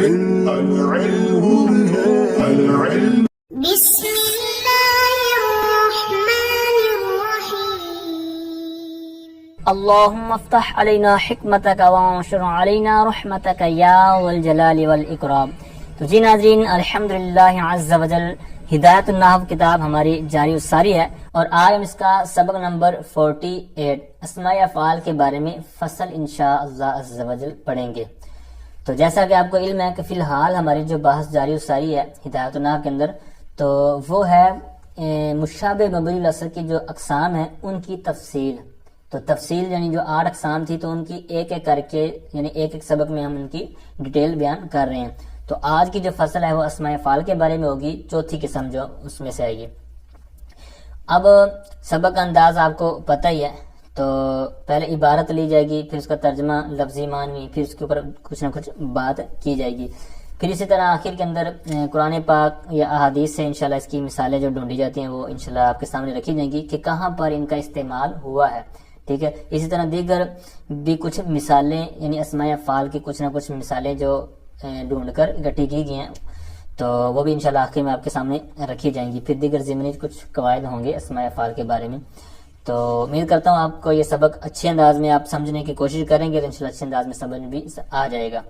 بسم الله الرحمن الرحيم اللهم افتح علينا حکمتک وانشر علينا رحمتک یا ذا الجلال والاکرام۔ تو جی ناظرین، الحمدللہ عز وجل ہدایت النحو کتاب ہماری جاری و ساری ہے، اور آج ہم اس کا سبق نمبر 48 اسماء افعال کے بارے میں فصل انشاءاللہ عز وجل پڑھیں گے۔ تو جیسا کہ آپ کو علم ہے کہ فی الحال ہماری جو بحث جاری و ساری ہے ہدایت النحو کے اندر، تو وہ ہے مشابہ مبنی الاصل کی جو اقسام ہیں ان کی تفصیل۔ تو تفصیل یعنی جو 8 اقسام تھی، تو ان کی ایک ایک کر کے یعنی ایک ایک سبق میں ہم ان کی ڈیٹیل بیان کر رہے ہیں۔ تو آج کی جو فصل ہے وہ اسماء افعال کے بارے میں ہوگی، چوتھی قسم جو اس میں سے آئے گی۔ اب سبق کا انداز آپ کو پتہ ہی ہے، تو پہلے عبارت لی جائے گی، پھر اس کا ترجمہ لفظی معنوی، پھر اس کے اوپر کچھ نہ کچھ بات کی جائے گی، پھر اسی طرح آخر کے اندر قرآن پاک یا احادیث سے انشاءاللہ اس کی مثالیں جو ڈھونڈی جاتی ہیں وہ انشاءاللہ آپ کے سامنے رکھی جائیں گی کہ کہاں پر ان کا استعمال ہوا ہے، ٹھیک ہے۔ اسی طرح دیگر بھی کچھ مثالیں یعنی اسماء افعال کی کچھ نہ کچھ مثالیں جو ڈھونڈ کر اکٹھی کی گئی ہیں، تو وہ بھی انشاءاللہ آخر میں آپ کے سامنے رکھی جائیں گی۔ پھر دیگر ضمنی کچھ قواعد ہوں گے اسماء افعال کے بارے میں۔ تو امید کرتا ہوں آپ کو یہ سبق اچھے انداز میں آپ سمجھنے کی کوشش کریں گے تو انشاءاللہ اچھے انداز میں سمجھ بھی آ جائے گا۔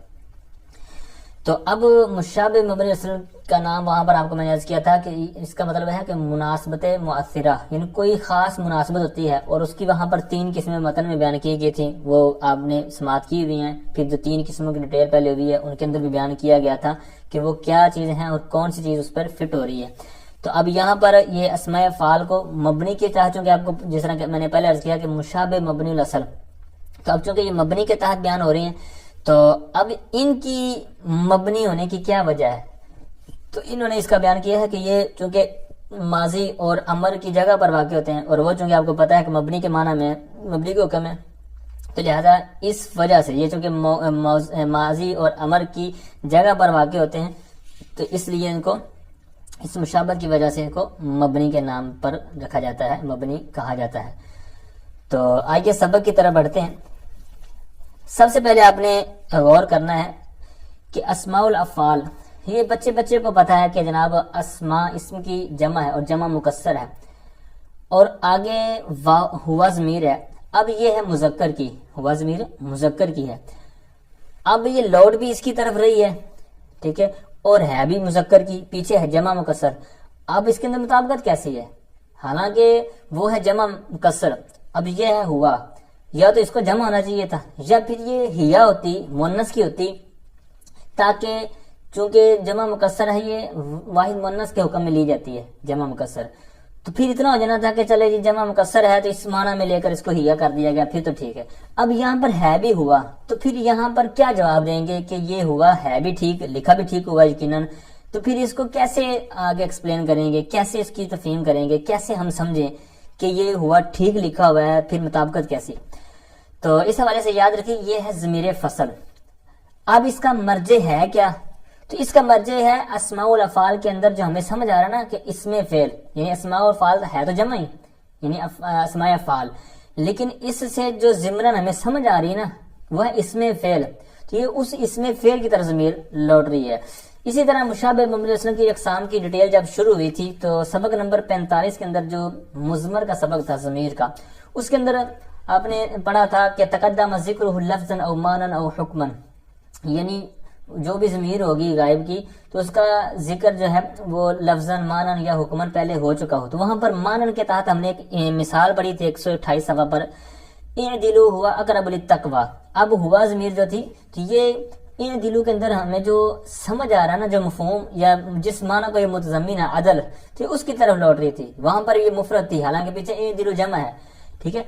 تو اب مشابہ مبنی اصل کا نام وہاں پر آپ کو میں نے عرض کیا تھا کہ اس کا مطلب ہے کہ مناسبت مؤثرہ، یعنی کوئی خاص مناسبت ہوتی ہے، اور اس کی وہاں پر 3 قسمیں متن میں بیان کی گئی تھیں، وہ آپ نے سماعت کی ہوئی ہیں۔ پھر جو 3 قسموں کی ڈیٹیل پہلے ہوئی ہے ان کے اندر بھی بیان کیا گیا تھا کہ وہ کیا چیزیں ہیں اور کون سی چیز اس پر فٹ ہو رہی ہے۔ تو اب یہاں پر یہ اسماء افعال کو مبنی کے تحت، چونکہ آپ کو جس طرح کہ میں نے پہلے عرض کیا کہ مشابہ مبنی الاصل، تو اب چونکہ یہ مبنی کے تحت بیان ہو رہی ہیں، تو اب ان کی مبنی ہونے کی کیا وجہ ہے؟ تو انہوں نے اس کا بیان کیا ہے کہ یہ چونکہ ماضی اور امر کی جگہ پر واقع ہوتے ہیں، اور وہ چونکہ آپ کو پتہ ہے کہ مبنی کے معنی میں مبنی کے حکم ہے، تو لہذا اس وجہ سے یہ چونکہ ماضی اور امر کی جگہ پر واقع ہوتے ہیں، تو اس لیے ان کو اس مشابہت کی وجہ سے ان کو مبنی کے نام پر رکھا جاتا ہے، مبنی کہا جاتا ہے۔ تو آئیے سبق کی طرف بڑھتے ہیں۔ سب سے پہلے آپ نے غور کرنا ہے کہ اسماء الافعال، یہ بچے کو پتا ہے کہ جناب اسماء اسم کی جمع ہے اور جمع مکسر ہے، اور آگے ہوا ضمیر ہے۔ اب یہ ہے مذکر کی، ہوا ضمیر مذکر کی ہے، اب یہ لوٹ بھی اس کی طرف رہی ہے، ٹھیک ہے، اور ہے بھی مذکر کی، پیچھے ہے جمع مکسر۔ اب اس کے اندر مطابقت کیسی ہے؟ حالانکہ وہ ہے جمع مکسر، اب یہ ہے ہوا، یا تو اس کو جمع ہونا چاہیے تھا، یا پھر یہ ہیا ہوتی، مؤنث کی ہوتی، تاکہ چونکہ جمع مکسر ہے یہ واحد مؤنث کے حکم میں لی جاتی ہے جمع مکسر، تو پھر اتنا ہو جانا تھا کہ چلے جی جمع مکسر ہے تو اس معنی میں لے کر اس کو ہیا کر دیا گیا، پھر تو ٹھیک ہے۔ اب یہاں پر ہے بھی ہوا، تو پھر یہاں پر کیا جواب دیں گے کہ یہ ہوا ہے بھی ٹھیک، لکھا بھی ٹھیک ہوا یقیناً، تو پھر اس کو کیسے آگے ایکسپلین کریں گے، کیسے اس کی تفہیم کریں گے، کیسے ہم سمجھیں کہ یہ ہوا ٹھیک لکھا ہوا ہے، پھر مطابقت کیسی؟ تو اس حوالے سے یاد رکھیں یہ ہے ضمیر فصل۔ اب اس کا مرجع ہے کیا؟ تو اس کا مرجع ہے اسماء الافعال کے اندر جو ہمیں سمجھ آ رہا نا کہ اسم فعل، یعنی اسماء الافعال ہے تو جمع ہی، یعنی اسماء افعال، لیکن اس سے جو ضمرن ہمیں سمجھ آ رہی ہے نا وہ ہے اسم فعل، تو یہ اس اسم فعل کی طرف ضمیر لوٹ رہی ہے۔ اسی طرح مشابہ مبنی الاصل کی اقسام کی ڈیٹیل جب شروع ہوئی تھی تو سبق نمبر 45 کے اندر جو مضمر کا سبق تھا ضمیر کا، اس کے اندر آپ نے پڑھا تھا کہ تقدم ذکرہ لفظا او مانا او حکما، یعنی جو بھی ضمیر ہوگی غائب کی تو اس کا ذکر جو ہے وہ لفظاً مانن یا حکمن پہلے ہو چکا ہو، تو وہاں پر مانن کے تحت ہم نے ایک مثال پڑھی تھی 128 صفحہ پر، اعدلو ہوا اقرب للتقوی۔ اب ہوا ضمیر جو تھی تو یہ اعدلو کے اندر ہمیں جو سمجھ آ رہا نا جو مفہوم یا جس معنی کو یہ متضمن ہے عدل، تو اس کی طرف لوٹ رہی تھی، وہاں پر یہ مفرد تھی حالانکہ پیچھے اعدلو جمع ہے، ٹھیک ہے۔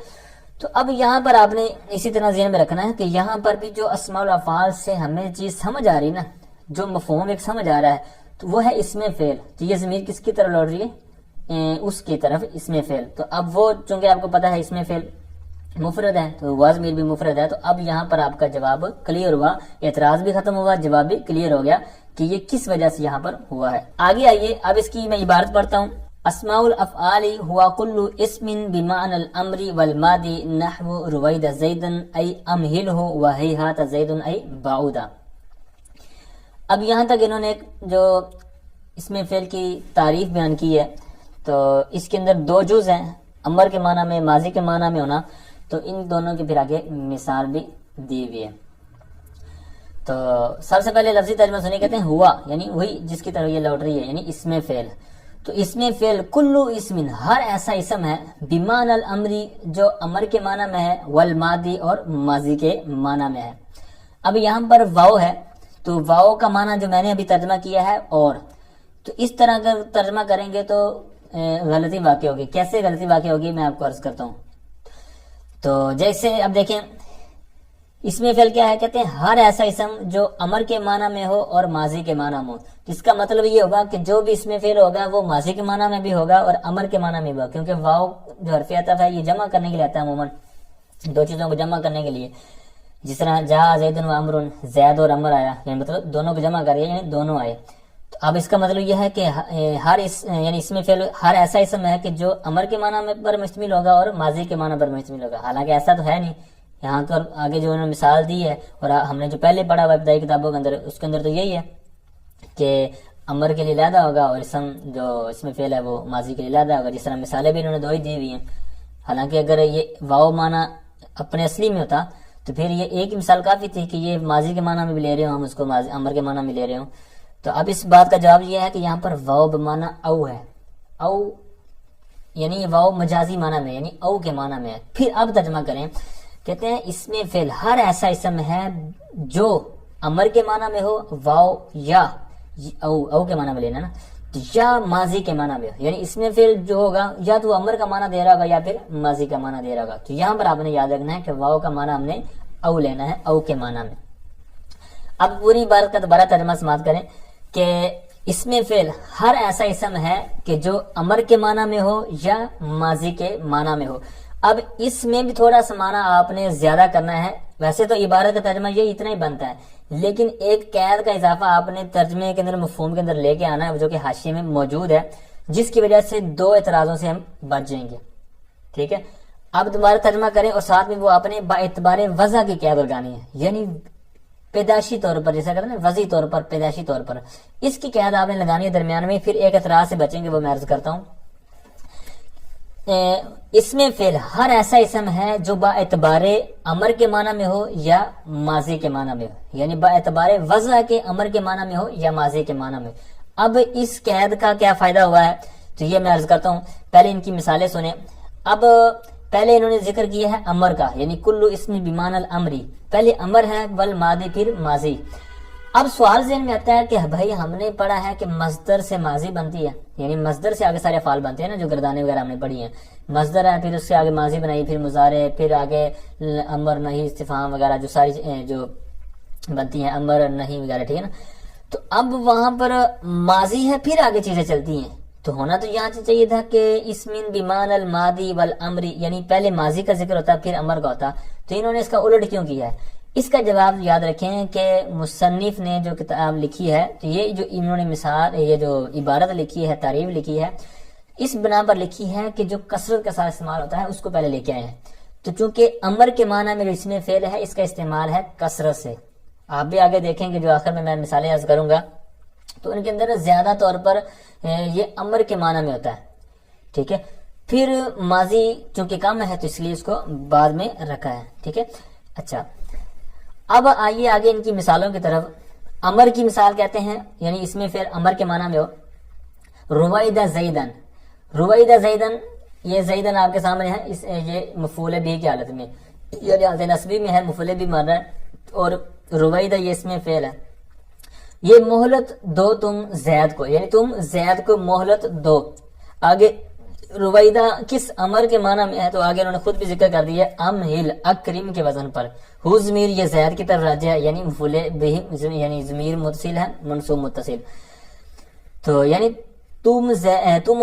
تو اب یہاں پر آپ نے اسی طرح ذہن میں رکھنا ہے کہ یہاں پر بھی جو اسماء الافعال سے ہمیں چیز سمجھ آ رہی نا، جو مفہوم ایک سمجھ آ رہا ہے، تو وہ ہے اسم فعل، تو یہ ضمیر کس کی طرف لوٹ رہی ہے؟ اس کی طرف، اسم فعل۔ تو اب وہ چونکہ آپ کو پتا ہے اسم فعل مفرد ہے تو وہ ضمیر بھی مفرد ہے، تو اب یہاں پر آپ کا جواب کلیئر ہوا، اعتراض بھی ختم ہوا، جواب بھی کلیئر ہو گیا کہ یہ کس وجہ سے یہاں پر ہوا ہے۔ آگے آئیے، اب اس کی میں عبارت پڑھتا ہوں۔ اسماء الافعال ہوا کل اسم بمعنى الامر والماضی نحو روید زیدن ای امہلہ وہیہات زید ای بعودا۔ اب یہاں تک انہوں نے ایک جو اس میں فعل کی تعریف بیان کی ہے، تو اس کے اندر دو جز ہیں، امر کے معنی میں، ماضی کے معنی میں ہونا، تو ان دونوں کے پھر آگے مثال بھی دی ہوئی ہے۔ تو سب سے پہلے لفظی ترجمہ سنیے، کہتے ہیں ہوا، یعنی وہی جس کی طرف یہ لوٹ رہی ہے، یعنی اسم فعل۔ تو اسم فعل کلو اسم، ہر ایسا اسم ہے، بمعنی الامری، جو امر کے معنی میں ہے، والماضی، اور ماضی کے معنی میں ہے۔ اب یہاں پر واو ہے، تو واو کا معنی جو میں نے ابھی ترجمہ کیا ہے اور، تو اس طرح اگر ترجمہ کریں گے تو غلطی واقع ہوگی۔ کیسے غلطی واقع ہوگی میں آپ کو عرض کرتا ہوں۔ تو جیسے اب دیکھیں اس میں فعل کیا ہے، کہتے ہیں ہر ایسا اسم جو امر کے معنی میں ہو اور ماضی کے معنی میں ہو۔ اس کا مطلب یہ ہوگا کہ جو بھی اس میں فعل ہوگا وہ ماضی کے معنی میں بھی ہوگا اور امر کے معنی میں بھی ہوگا، کیونکہ واو جو حرف عطف ہے یہ جمع کرنے کے لیے آتا ہے، عموماً دو چیزوں کو جمع کرنے کے لیے، جس طرح جا زید و امر، زید اور امر آیا، یعنی مطلب دونوں کو جمع کریے، یعنی دونوں آئے۔ تو اب اس کا مطلب یہ ہے کہ یعنی اس میں فعل ہر ایسا اسم ہے کہ جو امر کے معنی میں پر مشتمل ہوگا اور ماضی کے معنی پر مشتمل ہوگا۔ حالانکہ ایسا تو ہے نہیں، یہاں تو آگے جو انہوں نے مثال دی ہے اور ہم نے جو پہلے پڑھا ہوا ابتدائی کتابوں کے اندر، اس کے اندر تو یہی ہے کہ امر کے لیے علیحدہ ہوگا اور اسم جو اس میں فعل ہے وہ ماضی کے لیے علیحدہ ہوگا، جس طرح مثالیں بھی انہوں نے دو ہی دی ہوئی ہیں۔ حالانکہ اگر یہ واو معنی اپنے اصلی میں ہوتا تو پھر یہ ایک مثال کافی تھی کہ یہ ماضی کے معنی میں بھی لے رہے ہوں، ہم اس کو امر کے معنی میں لے رہے ہوں۔ تو اب اس بات کا جواب یہ ہے کہ یہاں پر واو بمعنی او ہے، او یعنی واو مجازی معنی میں، یعنی او کے معنی میں ہے۔ پھر اب ترجمہ کریں، کہتے ہیں اس میں فعل ہر ایسا اسم ہے جو امر کے معنی میں ہو، واو یا او کے معنی میں لینا نا، یا ماضی کے معنی میں ہو، یعنی اس میں فعل جو ہوگا یا تو امر کا معنی دے رہا ہوگا یا پھر ماضی کا معنی دے رہا ہوگا۔ تو یہاں پر آپ نے یاد رکھنا ہے کہ واو کا معنی ہم نے او لینا ہے، او کے معنی میں۔ اب پوری بات کا دوبارہ ترجمہ سماعت کریں کہ اس میں فعل ہر ایسا اسم ہے کہ جو امر کے معنی میں ہو یا ماضی کے معنی میں ہو۔ اب اس میں بھی تھوڑا سا معنی آپ نے زیادہ کرنا ہے، ویسے تو عبارت کا ترجمہ یہ اتنا ہی بنتا ہے، لیکن ایک قید کا اضافہ آپ نے ترجمے کے اندر، مفہوم کے اندر لے کے آنا ہے، جو کہ حاشیے میں موجود ہے، جس کی وجہ سے دو اعتراضوں سے ہم بچ جائیں گے۔ ٹھیک ہے، اب دوبارہ ترجمہ کریں اور ساتھ میں وہ آپ نے با اعتبار وضع کی قید لگانی ہے، یعنی پیدائشی طور پر، جیسا کہتے ہیں نا وضعی طور پر، پیدائشی طور پر، اس کی قید آپ نے لگانی ہے درمیان میں۔ پھر ایک اعتراض سے بچیں گے، وہ میں عرض کرتا ہوں۔ اس میں فعل ہر ایسا اسم ہے جو با اعتبار امر کے معنی میں ہو یا ماضی کے معنی میں ہو، یعنی با اعتبار وضع کے امر کے معنی میں ہو یا ماضی کے معنی میں ہو۔ اب اس قید کا کیا فائدہ ہوا ہے، تو یہ میں عرض کرتا ہوں۔ پہلے ان کی مثالیں سنیں۔ اب پہلے انہوں نے ذکر کیا ہے امر کا، یعنی کلو اسم بمعنی الامری، پہلے امر ہے، والماضی پھر ماضی۔ اب سوال ذہن میں آتا ہے کہ بھائی ہم نے پڑھا ہے کہ مصدر سے ماضی بنتی ہے، یعنی مصدر سے آگے سارے افعال بنتے ہیں نا، جو گردانے وغیرہ ہم نے پڑھی ہیں، مصدر ہے، پھر اس سے آگے ماضی بنائی، پھر مضارع، پھر آگے امر، نہی، استفہام وغیرہ جو ساری جو بنتی ہیں، امر، نہی وغیرہ، ٹھیک ہے نا۔ تو اب وہاں پر ماضی ہے، پھر آگے چیزیں چلتی ہیں، تو ہونا تو یہاں سے چاہیے تھا کہ اسمن بمعنی الماضی والامری، یعنی پہلے ماضی کا ذکر ہوتا پھر امر کا ہوتا، تو انہوں نے اس کا الٹ کیوں کیا ہے؟ اس کا جواب یاد رکھیں کہ مصنف نے جو کتاب لکھی ہے، تو یہ جو انہوں نے مثال، یہ جو عبارت لکھی ہے، تعریف لکھی ہے، اس بنا پر لکھی ہے کہ جو کثرت کے ساتھ استعمال ہوتا ہے اس کو پہلے لے کے آئے ہیں۔ تو چونکہ امر کے معنی میں جو اس میں فعل ہے، اس کا استعمال ہے کثرت سے۔ آپ بھی آگے دیکھیں کہ جو آخر میں مثالیں عرض کروں گا تو ان کے اندر زیادہ طور پر یہ امر کے معنی میں ہوتا ہے، ٹھیک ہے۔ پھر ماضی چونکہ کم ہے تو اس لیے اس کو بعد میں رکھا ہے، ٹھیک ہے۔ اچھا، اب آئیے آگے ان کی مثالوں کی طرف۔ امر کی مثال کہتے ہیں، یعنی اس میں پھر امر کے معنی میں ہو، رویدہ زیدن، رویدہ زیدن، یہ زیدن آپ کے سامنے ہے، یہ مفعول بھی کی حالت میں، یعنی حالت نصبی میں ہے، مفعول بھی مر رہا ہے، اور رویدہ یہ اس میں فعل ہے۔ یہ مہلت دو تم زید کو، یعنی تم زید کو مہلت دو۔ آگے رویدہ کس امر کے معنی میں ہے، تو آگے انہوں نے خود بھی ذکر کر دیا ہے، امہل، اکرم کے وزن پر، ہو ضمیر یہ زید کی طرف راجع ہے، یعنی مفعول بھی، یعنی ضمیر متصل ہے، منصوب متصل، تو یعنی تم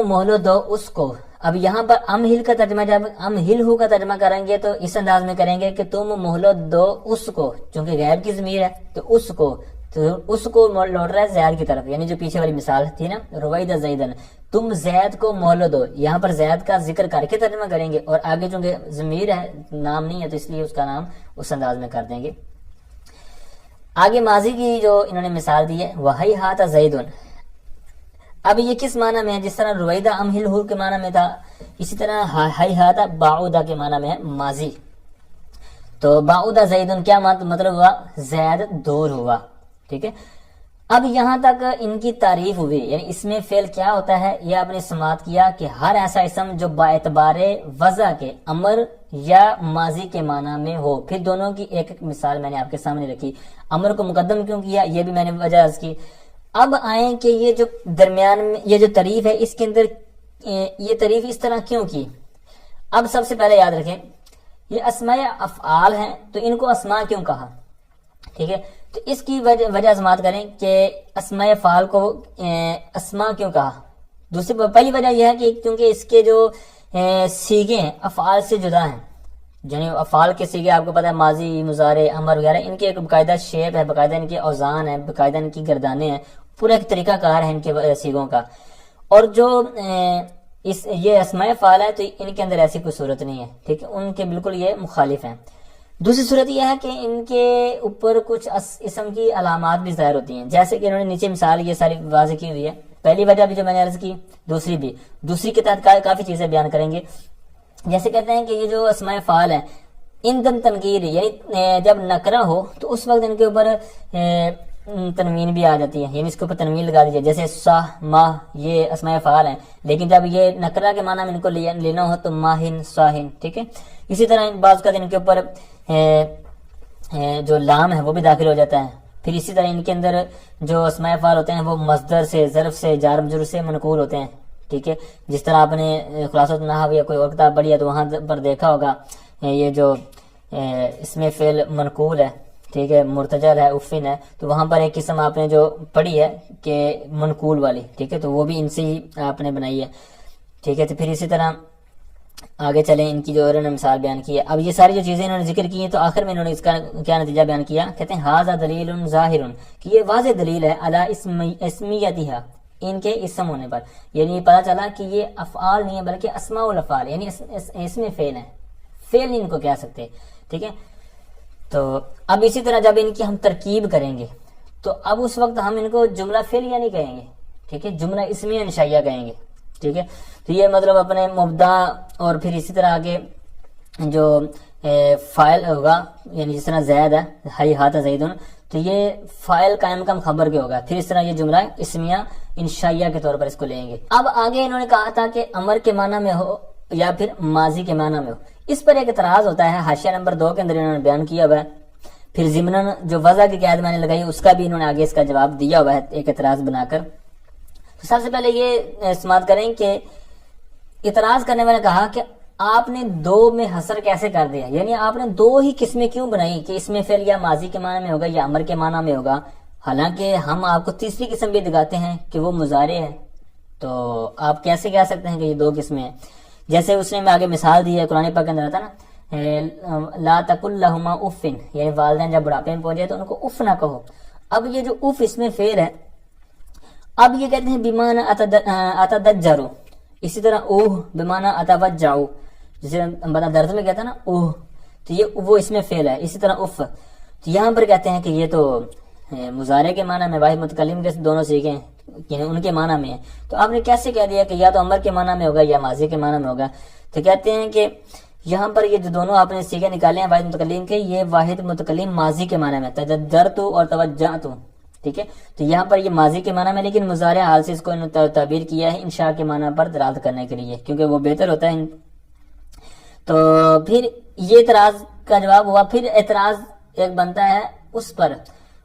مہلت دو اس کو۔ اب یہاں پر امہل کا ترجمہ، جب امہل ہو کا ترجمہ کریں گے تو اس انداز میں کریں گے کہ تم مہلت دو اس کو، چونکہ غیب کی ضمیر ہے تو اس کو، تو اس کو لوٹ رہا ہے زید کی طرف، یعنی جو پیچھے والی مثال تھی نا، رویدہ زیدن، تم زید کو مہلت دو، یہاں پر زید کا ذکر کر کے ترجمہ کریں گے، اور آگے چونکہ ضمیر ہے، نام نہیں ہے، تو اس لیے اس کا نام اس انداز میں کر دیں گے۔ آگے ماضی کی جو انہوں نے مثال دی ہے وہی ہاتھ زیدن، اب یہ کس معنی میں ہے؟ جس طرح رویدہ امہلہ کے معنی میں تھا، اسی طرح ہی ہاتھ بعودہ کے معنی میں ہے ماضی. تو بعودہ زیدن کیا مطلب ہوا؟ زید دور ہوا. ٹھیک ہے، اب یہاں تک ان کی تعریف ہوئی. یعنی اس میں فعل کیا ہوتا ہے یہ آپ نے سماعت کیا کہ ہر ایسا اسم جو با اعتبار وضع کے امر یا ماضی کے معنی میں ہو. پھر دونوں کی ایک ایک مثال میں نے آپ کے سامنے رکھی. امر کو مقدم کیوں کیا یہ بھی میں نے وجہ عرض کی. اب آئیں کہ یہ جو درمیان میں یہ جو تعریف ہے اس کے اندر یہ تعریف اس طرح کیوں کی. اب سب سے پہلے یاد رکھیں یہ اسماء افعال ہیں تو ان کو اسماء کیوں کہا. ٹھیک ہے، تو اس کی وجہ سماعت کریں کہ اسماء افعال کو اسماء کیوں کہا. دوسری پہلی وجہ یہ ہے کہ کیونکہ اس کے جو صیغے ہیں افعال سے جدا ہیں. یعنی افعال کے صیغے آپ کو پتہ ہے ماضی، مضارع، امر وغیرہ، ان کے ایک باقاعدہ شیپ ہے، باقاعدہ ان کے اوزان ہیں، باقاعدہ ان کی گردانے ہیں، پورا ایک طریقہ کار ہے ان کے صیغوں کا. اور جو یہ اسماء افعال ہے تو ان کے اندر ایسی کوئی صورت نہیں ہے. ٹھیک ہے، ان کے بالکل یہ مخالف ہیں. دوسری صورت یہ ہے کہ ان کے اوپر کچھ اسم کی علامات بھی ظاہر ہوتی ہیں، جیسے کہ انہوں نے نیچے مثال یہ ساری واضح کی ہوئی ہے. پہلی وجہ بھی جو میں نے عرض کی، دوسری بھی، دوسری کے تحت کافی چیزیں بیان کریں گے. جیسے کہتے ہیں کہ یہ جو اسماء افعال ہیں ان دن تنقیر، یعنی جب نکرہ ہو تو اس وقت ان کے اوپر تنوین بھی آ جاتی ہے، یعنی اس کے اوپر تنوین لگا دیجیے. جیسے سا، ماہ، یہ اسماء افعال ہیں، لیکن جب یہ نکرہ کے معنی میں ان کو لینا ہو تو ماہن، ساہن. ٹھیک ہے، اسی طرح بعض کا ان کے اوپر جو لام ہے وہ بھی داخل ہو جاتا ہے. پھر اسی طرح ان کے اندر جو اسماء افعال ہوتے ہیں وہ مصدر سے، ظرف سے، جار مجرور سے منقول ہوتے ہیں. ٹھیک ہے، جس طرح آپ نے خلاصۃ النحو یا کوئی اور کتاب پڑھی ہے تو وہاں پر دیکھا ہوگا یہ جو اس میں فعل منقول ہے، ٹھیک ہے، مرتجل ہے، افن ہے، تو وہاں پر ایک قسم آپ نے جو پڑھی ہے کہ منقول والی. ٹھیک ہے، تو وہ بھی ان سے ہی آپ نے بنائی ہے. ٹھیک ہے، تو پھر اسی طرح آگے چلیں، ان کی جو انہوں نے مثال بیان کی ہے. اب یہ ساری جو چیزیں انہوں نے ذکر کی ہیں تو آخر میں انہوں نے اس کا کیا نتیجہ بیان کیا؟ کہتے ہیں ھذا دلیل ظاہر، کہ یہ واضح دلیل ہے علی اسمیتھا، ان کے اسم ہونے پر. یعنی پتہ چلا کہ یہ افعال نہیں ہے بلکہ اسماء الافعال، یعنی اس میں فعل ہے، فعل نہیں ان کو کہہ سکتے. ٹھیک ہے، تو اب اسی طرح جب ان کی ہم ترکیب کریں گے تو اب اس وقت ہم ان کو جملہ فعلیہ نہیں کہیں گے. ٹھیک ہے، جملہ اسمیہ انشائیہ کہیں گے. ٹھیک ہے، تو یہ مطلب اپنے مبدا اور پھر اسی طرح آگے جو فاعل ہوگا، یعنی جس طرح زید ہے، ہی ہاتھ زیدن، تو یہ فاعل قائم کم خبر کے ہوگا. پھر اس طرح یہ جملہ اسمیہ انشائیہ کے طور پر اس کو لیں گے. اب آگے انہوں نے کہا تھا کہ امر کے معنی میں ہو یا پھر ماضی کے معنی میں ہو. اس پر ایک اعتراض ہوتا ہے، حاشیہ نمبر 2 کے اندر انہوں نے بیان کیا ہوا ہے. پھر ضمناً جو وضع کی قید میں نے لگائی اس کا بھی انہوں نے آگے اس کا جواب دیا ہوا ہے ایک اعتراض بنا کر. تو سب سے پہلے یہ سماعت کریں کہ اعتراض کرنے والے نے کہا کہ آپ نے 2 میں حصر کیسے کر دیا، یعنی آپ نے 2 ہی قسمیں کیوں بنائی کہ اس میں فعل یا ماضی کے معنی میں ہوگا یا امر کے معنی میں ہوگا، حالانکہ ہم آپ کو تیسری قسم بھی دکھاتے ہیں کہ وہ مضارع ہے. تو آپ کیسے کہہ سکتے ہیں کہ یہ 2 قسمیں ہیں؟ جیسے اس نے میں آگے مثال دی ہے، قرآن پاک کے اندر آتا نا لا تقل لہما اف، یعنی والدین جب بڑھاپے میں پہنچے تو ان کو اف نہ کہو. اب یہ جو اف اس میں فعل ہے، اب یہ کہتے ہیں بیمانہ اتدجرو، اسی طرح اوہ بیمانہ اتوجعو، جسے بتا درد میں کہتا ہے نا اوہ، تو یہ وہ اس میں فعل ہے. اسی طرح اف، تو یہاں پر کہتے ہیں کہ یہ تو مضارع کے معنی میں، واحد متکلم کے دونوں سیکھیں یعنی ان کے معنی میں ہے. تو آپ نے کیسے کہہ دیا کہ یا تو امر کے معنی میں ہوگا یا ماضی کے معنی میں ہوگا؟ تو کہتے ہیں کہ یہاں پر یہ جو دونوں آپ نے سیکھے نکالے ہیں واحد متکلم کے، یہ واحد متکلم ماضی کے معنی میں تجدرت اور توجعت. ٹھیک ہے، تو یہاں پر یہ ماضی کے معنی میں، لیکن مضارع حال سے اس کو تعبیر کیا ہے انشاء کے معنی پر دلالت کرنے کے لیے، کیونکہ وہ بہتر ہوتا ہے. تو پھر یہ اعتراض کا جواب ہوا. پھر اعتراض ایک بنتا ہے اس پر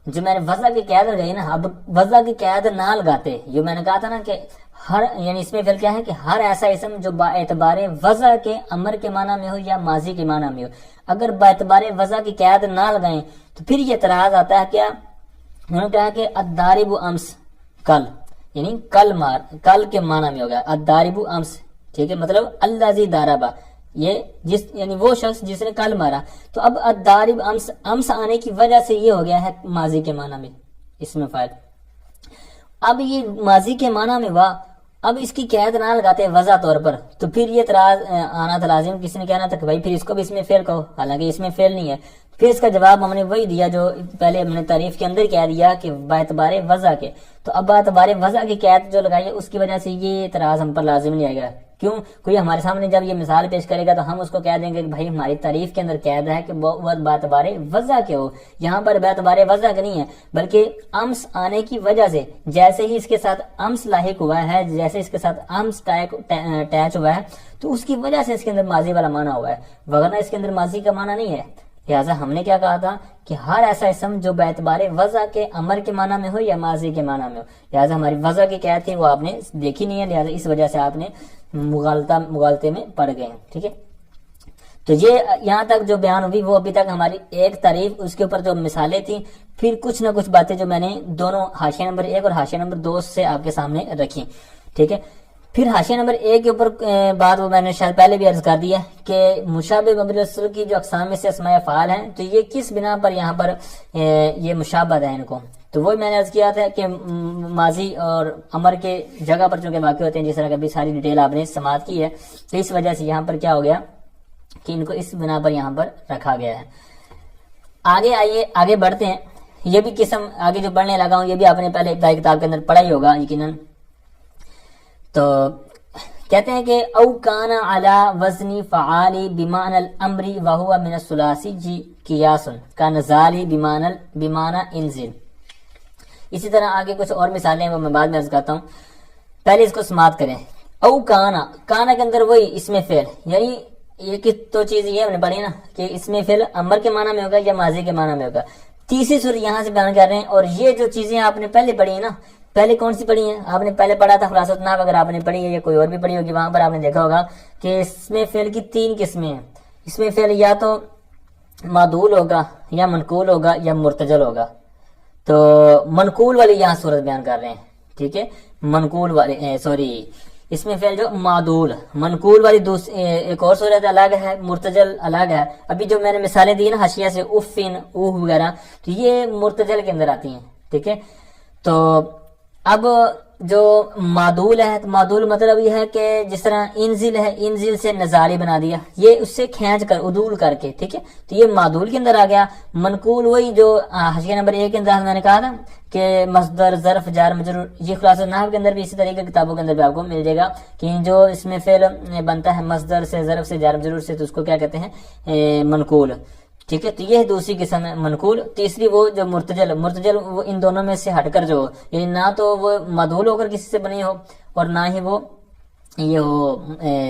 جو میں نے وضع کی قید لگائی نا. اب وضع کی قید نہ لگاتے، جو میں نے کہا تھا نا کہ ہر، یعنی اس میں پھر کیا ہے کہ ہر ایسا اسم جو با اعتبار وضع کے امر کے معنی میں ہو یا ماضی کے معنی میں ہو، اگر با اعتبار وضع کی قید نہ لگائیں تو پھر یہ اعتراض آتا ہے کیا؟ انہوں نے کہا کہ الضارب امس، کل، یعنی کل مار، کل کے معنی میں ہوگا الضارب امس. ٹھیک ہے، مطلب الذی ضرب، یہ جس، یعنی وہ شخص جس نے کل مارا. تو اب الضارب امس، امس آنے کی وجہ سے یہ ہو گیا ہے ماضی کے معنی میں اس میں فائل. اب یہ ماضی کے معنی میں ہوا اب اس کی قید نہ لگاتے وضع طور پر تو پھر یہ اعتراض آنا تھا لازم، کسی نے کہنا تھا کہ بھائی پھر اس کو بھی اس میں فعل کہو، حالانکہ اس میں فعل نہیں ہے۔ پھر اس کا جواب ہم نے وہی دیا جو پہلے ہم نے تعریف کے اندر کہہ دیا کہ باعتبار وضع کے، تو اب باعتبار وضع کی قید جو لگائی ہے اس کی وجہ سے یہ اعتراض ہم پر لازم نہیں آئے گا۔ کیوں؟ کوئی ہمارے سامنے جب یہ مثال پیش کرے گا تو ہم اس کو کہہ دیں گے کہ بھائی ہماری تعریف کے اندر قید ہے کہ وہ باعتبار وضع کے ہو، یہاں پر باعتبار وضع کے نہیں ہے بلکہ امس آنے کی وجہ سے، جیسے ہی اس کے ساتھ امس لاحق ہوا ہے، جیسے اس کے ساتھ امس اٹیچ ہوا ہے تو اس کی وجہ سے اس کے اندر ماضی والا معنی ہوا ہے، وگرنہ اس کے اندر ماضی کا معنی نہیں ہے۔ لہٰذا ہم نے کیا کہا تھا کہ ہر ایسا اسم جو باعتبار وضع کے امر کے معنی میں ہو یا ماضی کے معنی میں ہو، لہٰذا ہماری وضع کی قید تھی وہ آپ نے دیکھی نہیں ہے، لہٰذا اس وجہ سے آپ نے مغالطے میں پڑ گئے ہیں، ٹھیک ہے۔ تو یہ یہاں تک جو بیان ہوئی وہ ابھی تک ہماری ایک تعریف، اس کے اوپر جو مثالیں تھیں، پھر کچھ نہ کچھ باتیں جو میں نے دونوں حاشیہ نمبر 1 اور حاشیہ نمبر 2 سے آپ کے سامنے رکھی، ٹھیک ہے۔ پھر حاشیہ نمبر 1 کے اوپر بات وہ میں نے شاید پہلے بھی عرض کر دیا کہ مشابہ مبنی الاصل کی جو اقسام میں سے اسماء افعال ہیں تو یہ کس بنا پر یہاں پر یہ مشابہت ہے ان کو، تو وہ میں نے عرض کیا تھا کہ ماضی اور امر کے جگہ پر چونکہ واقع ہوتے ہیں، جس طرح کبھی ساری ڈیٹیل آپ نے سماعت کی ہے، تو اس وجہ سے یہاں پر کیا ہو گیا کہ ان کو اس بنا پر یہاں پر رکھا گیا ہے۔ آگے آئیے آگے بڑھتے ہیں۔ یہ بھی قسم آگے جو پڑھنے لگا ہوں یہ بھی آپ نے پہلے ابتدائی کتاب کے اندر پڑھا ہی ہوگا یقیناً۔ تو کہتے ہیں کہ او کان علی وزن فعال بمعنى الامر وهو من الثلاثی جی قیاس کانزالی بمعنى انزل۔ اسی طرح آگے کچھ اور مثالیں وہ میں بعد میں عرض کرتا ہوں، پہلے اس کو سماعت کریں۔ او کانا، کانا کے اندر وہی اس میں فعل، یعنی یہ کہ تو چیز یہ ہم نے پڑھی نا کہ اس میں فعل امر کے معنی میں ہوگا یا ماضی کے معنی میں ہوگا، تیسری صورت یہاں سے بیان کر رہے ہیں۔ اور یہ جو چیزیں آپ نے پہلے پڑھی ہیں نا، پہلے کون سی پڑھی ہیں آپ نے؟ پہلے پڑھا تھا خلاصۃ النحو، اگر آپ نے پڑھی ہے یا کوئی اور بھی پڑھی ہوگی وہاں پر آپ نے دیکھا ہوگا کہ اس میں فعل کی 3 قسمیں ہیں۔ اس میں فعل یا تو معدول ہوگا یا منقول ہوگا یا مرتجل ہوگا۔ تو منقول والی یہاں صورت بیان کر رہے ہیں، ٹھیک ہے، منقول والی اس میں فعل جو معدول، منقول والی ایک اور صورت الگ ہے، مرتجل الگ ہے۔ ابھی جو میں نے مثالیں دی نا حاشیہ سے افن، اوہ وغیرہ، تو یہ مرتجل کے اندر آتی ہیں، ٹھیک ہے۔ تو اب جو معدول ہے، تو معدول مطلب یہ ہے کہ جس طرح انزل ہے، انزل سے نزالی بنا دیا، یہ اس سے کھینچ کر عدول کر کے، ٹھیک ہے، تو یہ معدول کے اندر آ گیا۔ منقول وہی جو حاشیہ نمبر 1 کے اندر میں نے کہا تھا کہ مصدر، ظرف، جار مجرور، یہ خلاصہ النحو کے اندر بھی اسی طریقے کی کتابوں کے اندر بھی آپ کو مل جائے گا کہ جو اس میں فعل بنتا ہے مصدر سے، ظرف سے، جار مجرور سے، تو اس کو کیا کہتے ہیں؟ منقول، ٹھیک ہے۔ تو یہ دوسری قسم ہے منقول۔ تیسری وہ جو مرتجل وہ ان دونوں میں سے ہٹ کر جو ہو، یعنی نہ تو وہ معدول ہو کر کسی سے بنی ہو اور نہ ہی وہ یہ ہو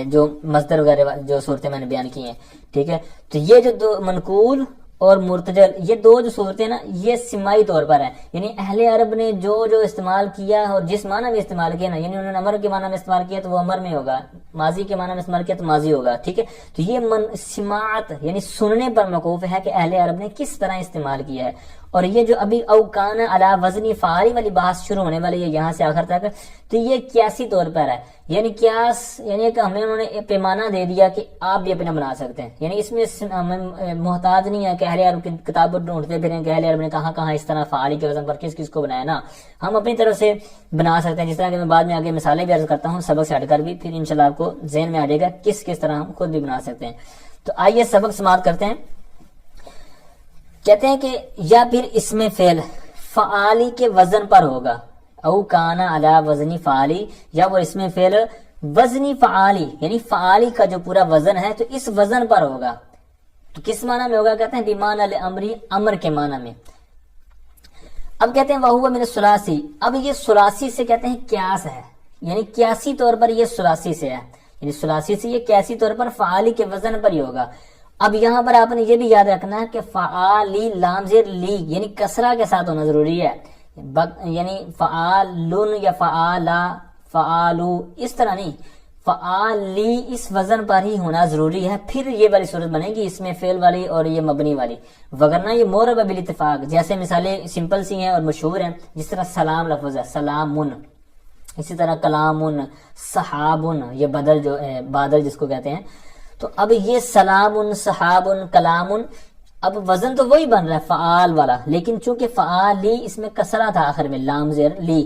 جو مصدر وغیرہ جو صورتیں میں نے بیان کی ہیں، ٹھیک ہے۔ تو یہ جو دو منقول اور مرتجل، یہ دو جو صورتیں نا یہ سمائی طور پر ہیں، یعنی اہل عرب نے جو استعمال کیا اور جس معنی میں استعمال کیا نا، یعنی انہوں نے امر کے معنی میں استعمال کیا تو وہ امر میں ہوگا، ماضی کے معنی میں استعمال کیا تو ماضی ہوگا، ٹھیک ہے۔ تو یہ سماعت یعنی سننے پر موقوف ہے کہ اہل عرب نے کس طرح استعمال کیا ہے۔ اور یہ جو ابھی اوکان علی وزنی فعالی والی بحث شروع ہونے والی ہے یہاں سے آخر تک، تو یہ قیاسی طور پر ہے، یعنی قیاس یعنی کہ ہمیں انہوں نے پیمانہ دے دیا کہ آپ بھی اپنا بنا سکتے ہیں، یعنی اس میں محتاج نہیں ہے کہ اہل عرب کی کتابیں ڈھونڈتے پھریں کہ اہل عرب نے کہاں اس طرح فعالی کے وزن پر کس کو بنایا نا، ہم اپنی طرف سے بنا سکتے ہیں، جس طرح کہ میں بعد میں آگے مثالیں بھی عرض کرتا ہوں سبق سے ہٹ کر بھی، پھر انشاءاللہ آپ کو ذہن میں آ جائے گا کس طرح ہم خود بھی بنا سکتے ہیں۔ تو آئیے سبق سماعت کرتے ہیں۔ کہتے ہیں کہ یا پھر اس میں فعل فعالی کے وزن پر ہوگا، او کانا علی وزنی فعالی، یا وہ اس میں فعل وزنی فعالی یعنی فعالی کا جو پورا وزن ہے تو اس وزن پر ہوگا، تو کس معنی میں ہوگا؟ کہتے ہیں بیمان الامری، امر کے معنی میں۔ اب کہتے ہیں وہو من الثلاثی، اب یہ ثلاثی سے کہتے ہیں قیاس ہے، یعنی قیاسی طور پر یہ ثلاثی سے ہے، یعنی ثلاثی سے یہ قیاسی طور پر فعالی کے وزن پر ہی ہوگا۔ اب یہاں پر آپ نے یہ بھی یاد رکھنا ہے کہ فعالی لام زیر لی یعنی کسرہ کے ساتھ ہونا ضروری ہے، یعنی فعالن یا فعالا فعالو اس طرح نہیں، فعالی اس وزن پر ہی ہونا ضروری ہے، پھر یہ والی صورت بنے گی اس میں فعل والی اور یہ مبنی والی، وگرنہ یہ معرب بالاتفاق، جیسے مثالیں سمپل سی ہیں اور مشہور ہیں، جس طرح سلام لفظ ہے سلامن، اسی طرح کلامن، صحابن، یہ بدل جو بادل جس کو کہتے ہیں، تو اب یہ سلام، صحاب، کلام، اب وزن تو وہی بن رہا ہے فعال والا، لیکن چونکہ فعالی اس میں کسرہ تھا آخر میں لام زیر لی،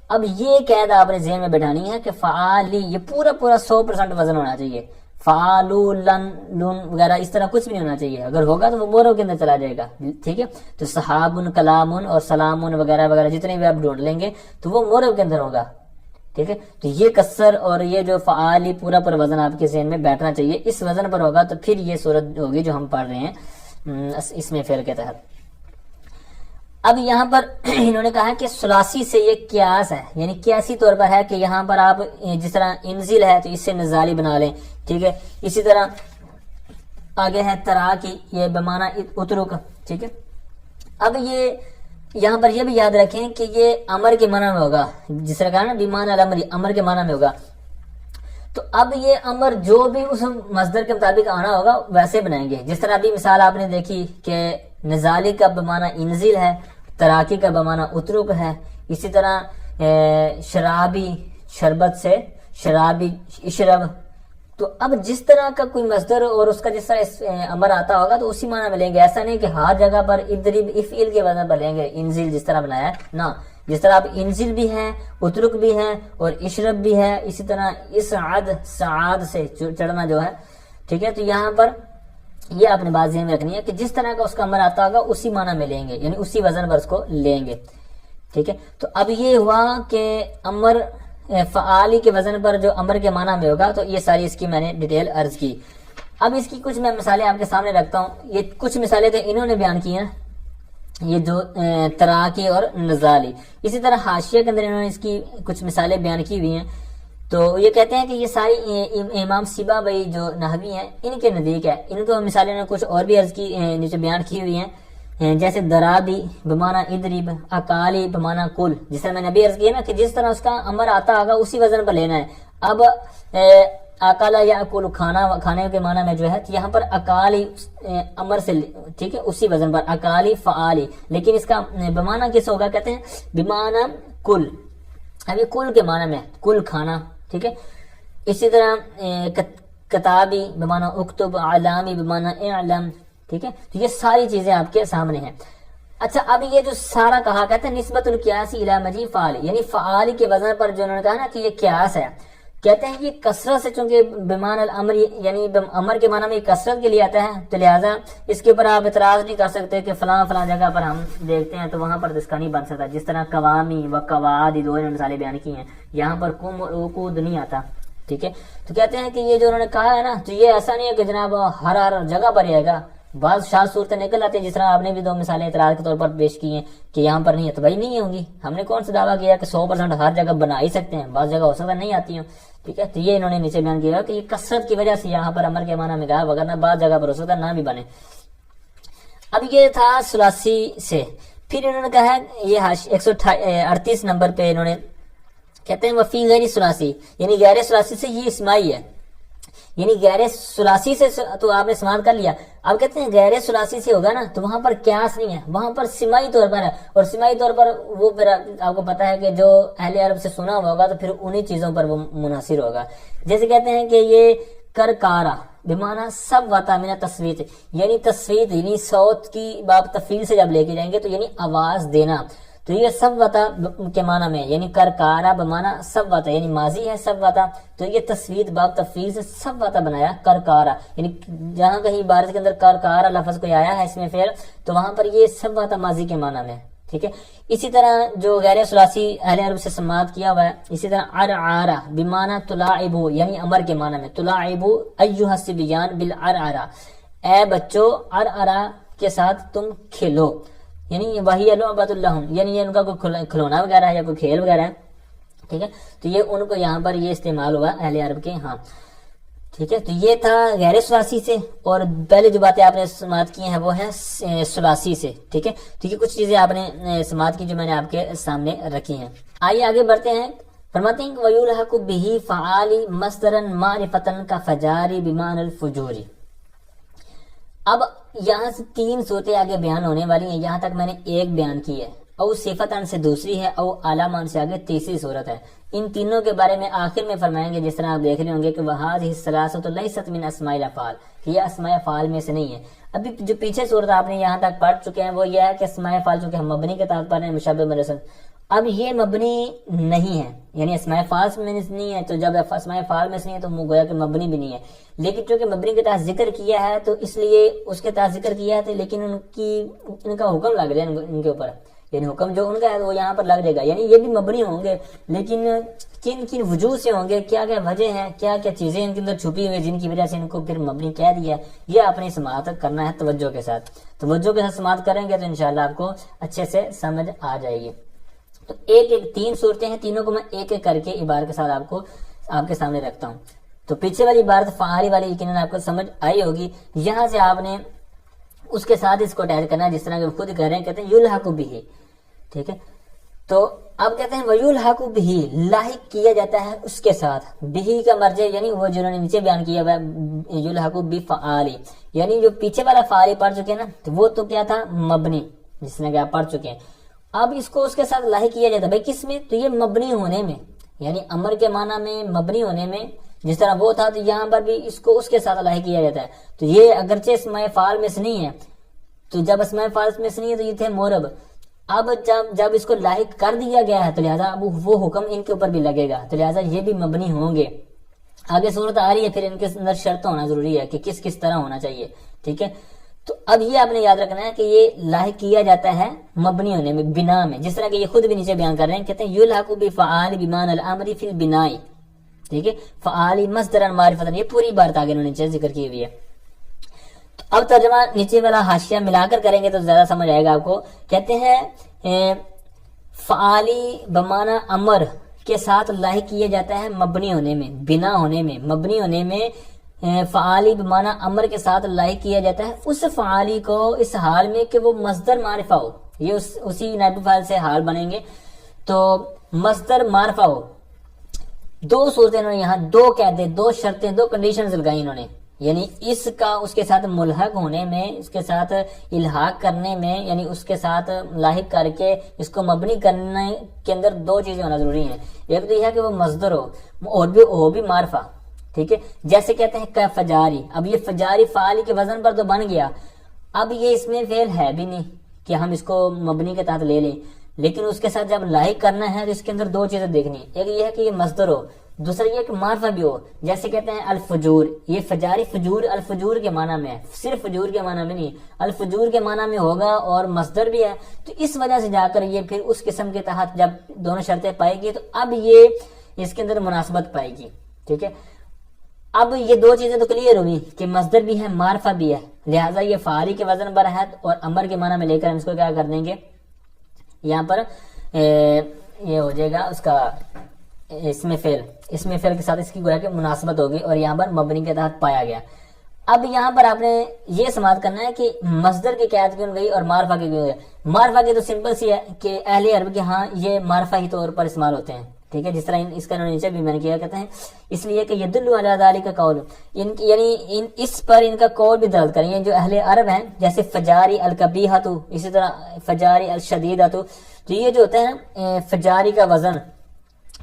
اب یہ قید آپ نے ذہن میں بٹھانی ہے کہ فعالی یہ پورا 100% وزن ہونا چاہیے. فعالو لن لن وغیرہ اس طرح کچھ بھی نہیں ہونا چاہیے. اگر ہوگا تو وہ مورب کے اندر چلا جائے گا. ٹھیک ہے, تو صحابن کلامن اور سلامن وغیرہ وغیرہ جتنے بھی آپ ڈھونڈ لیں گے تو وہ مورب کے اندر ہوگا. ٹھیک ہے, تو یہ کسر اور یہ جو فعالی پورا وزن آپ کے ذہن میں بیٹھنا چاہیے. اس وزن پر ہوگا تو پھر یہ صورت ہوگی جو ہم پڑھ رہے ہیں اس میں فعل کے تحت. اب یہاں پر انہوں نے کہا کہ ثلاثی سے یہ قیاس ہے, یعنی قیاسی طور پر ہے کہ یہاں پر آپ جس طرح انزل ہے تو اس سے نزالی بنا لیں. ٹھیک ہے, اسی طرح آگے ہے ترا کی, یہ بمانا اترک. ٹھیک ہے, اب یہ یہاں پر یہ بھی یاد رکھیں کہ یہ امر کے معنی میں ہوگا, جس طرح کہا نا بیمان الامری, امر کے معنی میں ہوگا. تو اب یہ امر جو بھی اس مصدر کے مطابق آنا ہوگا ویسے بنائیں گے. جس طرح ابھی مثال آپ نے دیکھی کہ نزالی کا بمانا انزل ہے, تراکی کا بمانا اترک ہے. اسی طرح شرابی شربت سے شرابی اشرب. تو اب جس طرح کا کوئی مصدر اور اس کا جس طرح امر آتا ہوگا تو اسی معنی میں لیں گے. ایسا نہیں کہ ہر جگہ پر ادرب افعل کے وزن پر لیں گے انزل جس طرح بنایا ہے, نہ. جس طرح اب انزل بھی ہے, اترک بھی ہے اور اشرب بھی ہے. اسی طرح اسعد سعاد سے چڑھنا جو ہے. ٹھیک ہے, تو یہاں پر یہ آپ نے بات ذہن میں رکھنی ہے کہ جس طرح کا اس کا امر آتا ہوگا اسی معنی میں لیں گے, یعنی اسی وزن پر اس کو لیں گے. ٹھیک ہے, تو اب یہ ہوا کہ امر فعالی کے وزن پر جو امر کے معنی میں ہوگا, تو یہ ساری اس کی میں نے ڈیٹیل عرض کی. اب اس کی کچھ میں مثالیں آپ کے سامنے رکھتا ہوں. یہ کچھ مثالیں تو انہوں نے بیان کی ہیں, یہ جو تراکی اور نزالی. اسی طرح حاشیہ کے اندر انہوں نے اس کی کچھ مثالیں بیان کی ہوئی ہیں. تو یہ کہتے ہیں کہ یہ ساری امام سیبا بھائی جو نحوی ہیں ان کے نزدیک ہے. ان کو مثالیں نے کچھ اور بھی عرض کی نیچے بیان کی ہوئی ہیں, جیسے درابی بمانا ادرب, اکالی بمانا کل. جس طرح میں نے ابھی عرض کیا نا کہ جس طرح اس کا امر آتا ہوگا اسی وزن پر لینا ہے. اب اکالا یا اکل کھانے کے معنی میں جو ہے, تو یہاں پر اکالی امر سے, ٹھیک ہے, اسی وزن پر اکالی فعالی, لیکن اس کا بمانا کس ہوگا, کہتے ہیں بمانا کل. اب یہ کل کے معنی میں کل کھانا. ٹھیک ہے, اسی طرح کتابی بمانا اکتب, علامی بمانا اعلم. ٹھیک ہے, تو یہ ساری چیزیں آپ کے سامنے ہیں. اچھا, اب یہ جو سارا کہا کہتے ہیں نسبت القیاسی الی مجیء فعال, یعنی فعال کے وزن پر جو انہوں نے کہا نا کہ یہ قیاس ہے. کہتے ہیں یہ کثرت سے, چونکہ بمان الامر یعنی امر کے معنی میں کثرت کے لیے آتا ہے, تو لہٰذا اس کے اوپر آپ اعتراض نہیں کر سکتے کہ فلاں جگہ پر ہم دیکھتے ہیں تو وہاں پر اس کا نہیں بن سکتا. جس طرح قوامی و قواعد, دو مثالیں بیان کی ہیں, یہاں پر کم اور عقود نہیں آتا. ٹھیک ہے, تو کہتے ہیں کہ یہ جو انہوں نے کہا ہے نا, تو یہ ایسا نہیں ہے کہ جناب ہر جگہ پر رہے گا. بعض شاذ صورتیں نکل آتی ہیں, جس طرح آپ نے بھی دو مثالیں اعتراض کے طور پر پیش کی ہیں کہ یہاں پر نہیں ہے, تو بھائی نہیں ہوں گی. ہم نے کون سا دعویٰ کیا کہ 100% ہر جگہ بنا ہی سکتے ہیں, بعض جگہ ہو سکتا نہیں آتی ہیں. ٹھیک ہے, تو یہ انہوں نے نیچے بیان کیا کہ یہ کثرت کی وجہ سے یہاں پر امر کے معنی میں کہا, وغیرہ بعض جگہ پر ہو سکتا نہ بھی بنے. اب یہ تھا ثلاثی سے. پھر انہوں نے کہا یہ 138 نمبر پہ انہوں نے کہتے ہیں وفی غیر ثلاثی, یعنی غیر ثلاثی سے یہ اسمائی ہے, یعنی غیر ثلاثی سے تو آپ نے سماعت کر لیا. اب کہتے ہیں غیر ثلاثی سے ہوگا نا, تو وہاں پر قیاس نہیں ہے, وہاں پر سمائی طور پر ہے. اور سمائی طور پر وہ پھر آپ کو پتا ہے کہ جو اہل عرب سے سنا ہوگا تو پھر انہی چیزوں پر وہ منحصر ہوگا. جیسے کہتے ہیں کہ یہ کرکارا بمانا سب وطا من تصویت, یعنی تصویت یعنی صوت کی باب تفعیل سے جب لے کے جائیں گے تو یعنی آواز دینا. تو یہ سب وطا کے معنی میں, یعنی کرکارا بمانا سب وطا, یعنی ماضی ہے سب وطا, تو یہ تصویت باب تفعیل سے سب وطا بنایا کرکارا. یعنی جہاں کہیں عبارت کے اندر کرکارا لفظ کوئی آیا ہے اس میں فعل, تو وہاں پر یہ سب وطا ماضی کے معنی میں. ٹھیک ہے, اسی طرح جو غیر ثلاثی اہل عرب سے سماعت کیا ہوا ہے, اسی طرح ارعارا بمانا تلاعبو, یعنی امر کے معنی میں تلاعبو ایھا الصبیان بالارعرا, اے بچوں ارعرا کے ساتھ تم کھیلو, یعنی وہی لعبۃ لہم, یعنی یہ ان کا کوئی کھلونا وغیرہ ہے یا کوئی کھیل وغیرہ ہے. ٹھیک ہے, تو یہ ان کو یہاں پر یہ استعمال ہوا اہل عرب کے ہاں. ٹھیک ہے, تو یہ تھا غیر ثلاثی سے. اور پہلے جو باتیں آپ نے سماعت کی ہیں وہ ہیں ثلاثی سے. ٹھیک ہے, تو یہ کچھ چیزیں آپ نے سماعت کی جو میں نے آپ کے سامنے رکھی ہیں. آئیے آگے بڑھتے ہیں. فرماتے ہیں کہ وَيُلْحَقُ بِهِ فَعَالِ مَصْدَرًا مَعْرِفَةً كَفَجَارِ بِمَعْنَى الْفُجُورِ. اب یہاں سے 3 صورتیں آگے بیان ہونے والی ہیں. یہاں تک میں نے ایک بیان کی ہے, او صفتاً سے دوسری ہے, او علامان سے آگے تیسری صورت ہے. ان تینوں کے بارے میں آخر میں فرمائیں گے, جس طرح آپ دیکھ رہے ہوں گے کہ وَهَٰذِهِ الثَّلَاثَةُ لَيْسَتْ مِنْ أَسْمَاءِ الْأَفْعَالِ, کہ یہ اسماء افعال میں سے نہیں ہے. ابھی جو پیچھے صورت آپ نے یہاں تک پڑھ چکے ہیں وہ یہ ہے کہ اسماء افعال چونکہ ہم مبنی کے تحت پڑھ رہے ہیں, مشبہ مرسل, اب یہ مبنی نہیں ہے، یعنی اسماء فاعل میں نہیں ہے، تو جب اسماء فاعل میں نہیں ہے تو وہ گویا کہ مبنی بھی نہیں ہے، لیکن چونکہ مبنی کے تحت ذکر کیا ہے تو اس لیے اس کے تحت ذکر کیا ہے، لیکن ان کا حکم لگ جائے ان کے اوپر، یعنی حکم جو ان کا ہے وہ یہاں پر لگ جائے گا، یعنی یہ بھی مبنی ہوں گے، لیکن کن کن وجوہ سے ہوں گے، کیا کیا وجہ ہیں، کیا کیا چیزیں ان کے اندر چھپی ہوئی جن کی وجہ سے ان کو پھر مبنی کہہ دیا، یہ آپ نے سماعت کرنا ہے توجہ کے ساتھ سماعت کریں گے تو انشاءاللہ آپ کو اچھے سے سمجھ آ جائے گی۔ تو ایک تین صورتیں ہیں، تینوں کو میں ایک ایک کر کے عبارت کے ساتھ آپ کے سامنے رکھتا ہوں۔ تو پیچھے والی عبارت فعالی والی یقیناً آپ کو سمجھ آئی ہوگی، یہاں سے آپ نے اس کے ساتھ اس کو اٹیچ کرنا ہے، جس طرح کہ خود کہہ رہے ہیں، کہتے ہیں یلحق بہ، ٹھیک ہے۔ تو اب کہتے ہیں ویلحق بہ، لاحق کیا جاتا ہے اس کے ساتھ، بہ کا مرجع یعنی وہ جنہوں نے نیچے بیان کیا ہوا ہے یلحق بفعالی، یعنی جو پیچھے والا فعالی پڑھ چکے ہیں نا، تو وہ تو کیا تھا مبنی، جس طرح کہ آپ پڑھ چکے ہیں۔ اب اس کو اس کے ساتھ لاحق کیا جاتا ہے بھائی کس میں، تو یہ مبنی ہونے میں، یعنی امر کے معنی میں مبنی ہونے میں، جس طرح وہ تھا تو یہاں پر بھی اس کو اس کے ساتھ لاحق کیا جاتا ہے۔ تو یہ اگرچہ اسماء فاعل میں سے نہیں ہے، تو جب اسماء فاعل میں سے نہیں ہے تو یہ تھے مورب، اب جب اس کو لاحق کر دیا گیا ہے تو لہذا اب وہ حکم ان کے اوپر بھی لگے گا، تو لہذا یہ بھی مبنی ہوں گے۔ آگے صورت آ رہی ہے، پھر ان کے اندر شرط ہونا ضروری ہے کہ کس کس طرح ہونا چاہیے، ٹھیک ہے۔ تو اب یہ آپ نے یاد رکھنا ہے کہ یہ لاحق کیا جاتا ہے مبنی ہونے میں، بنا میں، جس طرح کہ یہ خود بھی نیچے بیان کر رہے ہیں، کہتے ہیں یلحق بفعال بمعنى الامر فی البناء، ٹھیک ہے، فعالی مصدرا معرفتا، یہ پوری بات آگے انہوں نے نیچے ذکر کی ہوئی ہے۔ اب ترجمہ نیچے والا حاشیہ ملا کر کریں گے تو زیادہ سمجھ آئے گا آپ کو۔ کہتے ہیں فعالی بمعنی امر کے ساتھ لاحق کیا جاتا ہے مبنی ہونے میں، بنا ہونے میں، مبنی ہونے میں فعالی بمعنی امر کے ساتھ لاحق کیا جاتا ہے اس فعالی کو اس حال میں کہ وہ مصدر معرفہ ہو، یہ اسی نائب فاعل سے حال بنیں گے، تو مصدر معرفہ ہو۔ دو صورتیں انہوں نے یہاں، دو قیدیں، دو شرطیں، دو کنڈیشنز لگائی انہوں نے، یعنی اس کا اس کے ساتھ ملحق ہونے میں، اس کے ساتھ الحاق کرنے میں، یعنی اس کے ساتھ لاحق کر کے اس کو مبنی کرنے کے اندر دو چیزیں ہونا ضروری ہیں، ایک تو یہ ہے کہ وہ مصدر ہو اور بھی معرفہ، ٹھیک ہے۔ جیسے کہتے ہیں کہ فجاری، اب یہ فجاری فعالی کے وزن پر تو بن گیا، اب یہ اس میں فعل ہے بھی نہیں کہ ہم اس کو مبنی کے تحت لے لیں، لیکن اس کے ساتھ جب لاحق کرنا ہے تو اس کے اندر دو چیزیں دیکھنی، ایک یہ ہے کہ یہ مصدر ہو، دوسرا یہ کہ معرفہ بھی ہو۔ جیسے کہتے ہیں الفجور، یہ فجاری فجور الفجور کے معنی میں ہے، صرف فجور کے معنی میں نہیں، الفجور کے معنی میں ہوگا اور مصدر بھی ہے، تو اس وجہ سے جا کر یہ پھر اس قسم کے تحت جب دونوں شرطیں پائے گی تو اب یہ اس کے اندر مناسبت پائے گی، ٹھیک ہے۔ اب یہ دو چیزیں تو کلیئر ہوئی کہ مصدر بھی ہے، معرفہ بھی ہے، لہٰذا یہ فعالی کے وزن پر ہے اور امر کے معنی میں لے کر ہم اس کو کیا کر دیں گے، یہاں پر یہ ہو جائے گا اس کا اس میں فعل کے ساتھ اس کی گویا کہ مناسبت ہوگی اور یہاں پر مبنی کے تحت پایا گیا۔ اب یہاں پر آپ نے یہ سماعت کرنا ہے کہ مصدر کی قید کیوں گئی اور معرفہ کی کیوں گئی۔ معرفہ کی تو سمپل سی ہے کہ اہل عرب کے ہاں یہ معرفہ ہی طور پر استعمال ہوتے ہیں، ٹھیک ہے، جس طرح اس کا نیچے بھی میں نے کیا کہتے ہیں، اس لیے کہ یدل علی ذلک کا قول، یعنی اس پر ان کا قول بھی دلالت کریں، یہ جو اہل عرب ہیں، جیسے فجاری القبیحۃ، اسی طرح فجاری الشدیدۃ، تو یہ جو ہوتا ہے نا فجاری کا وزن،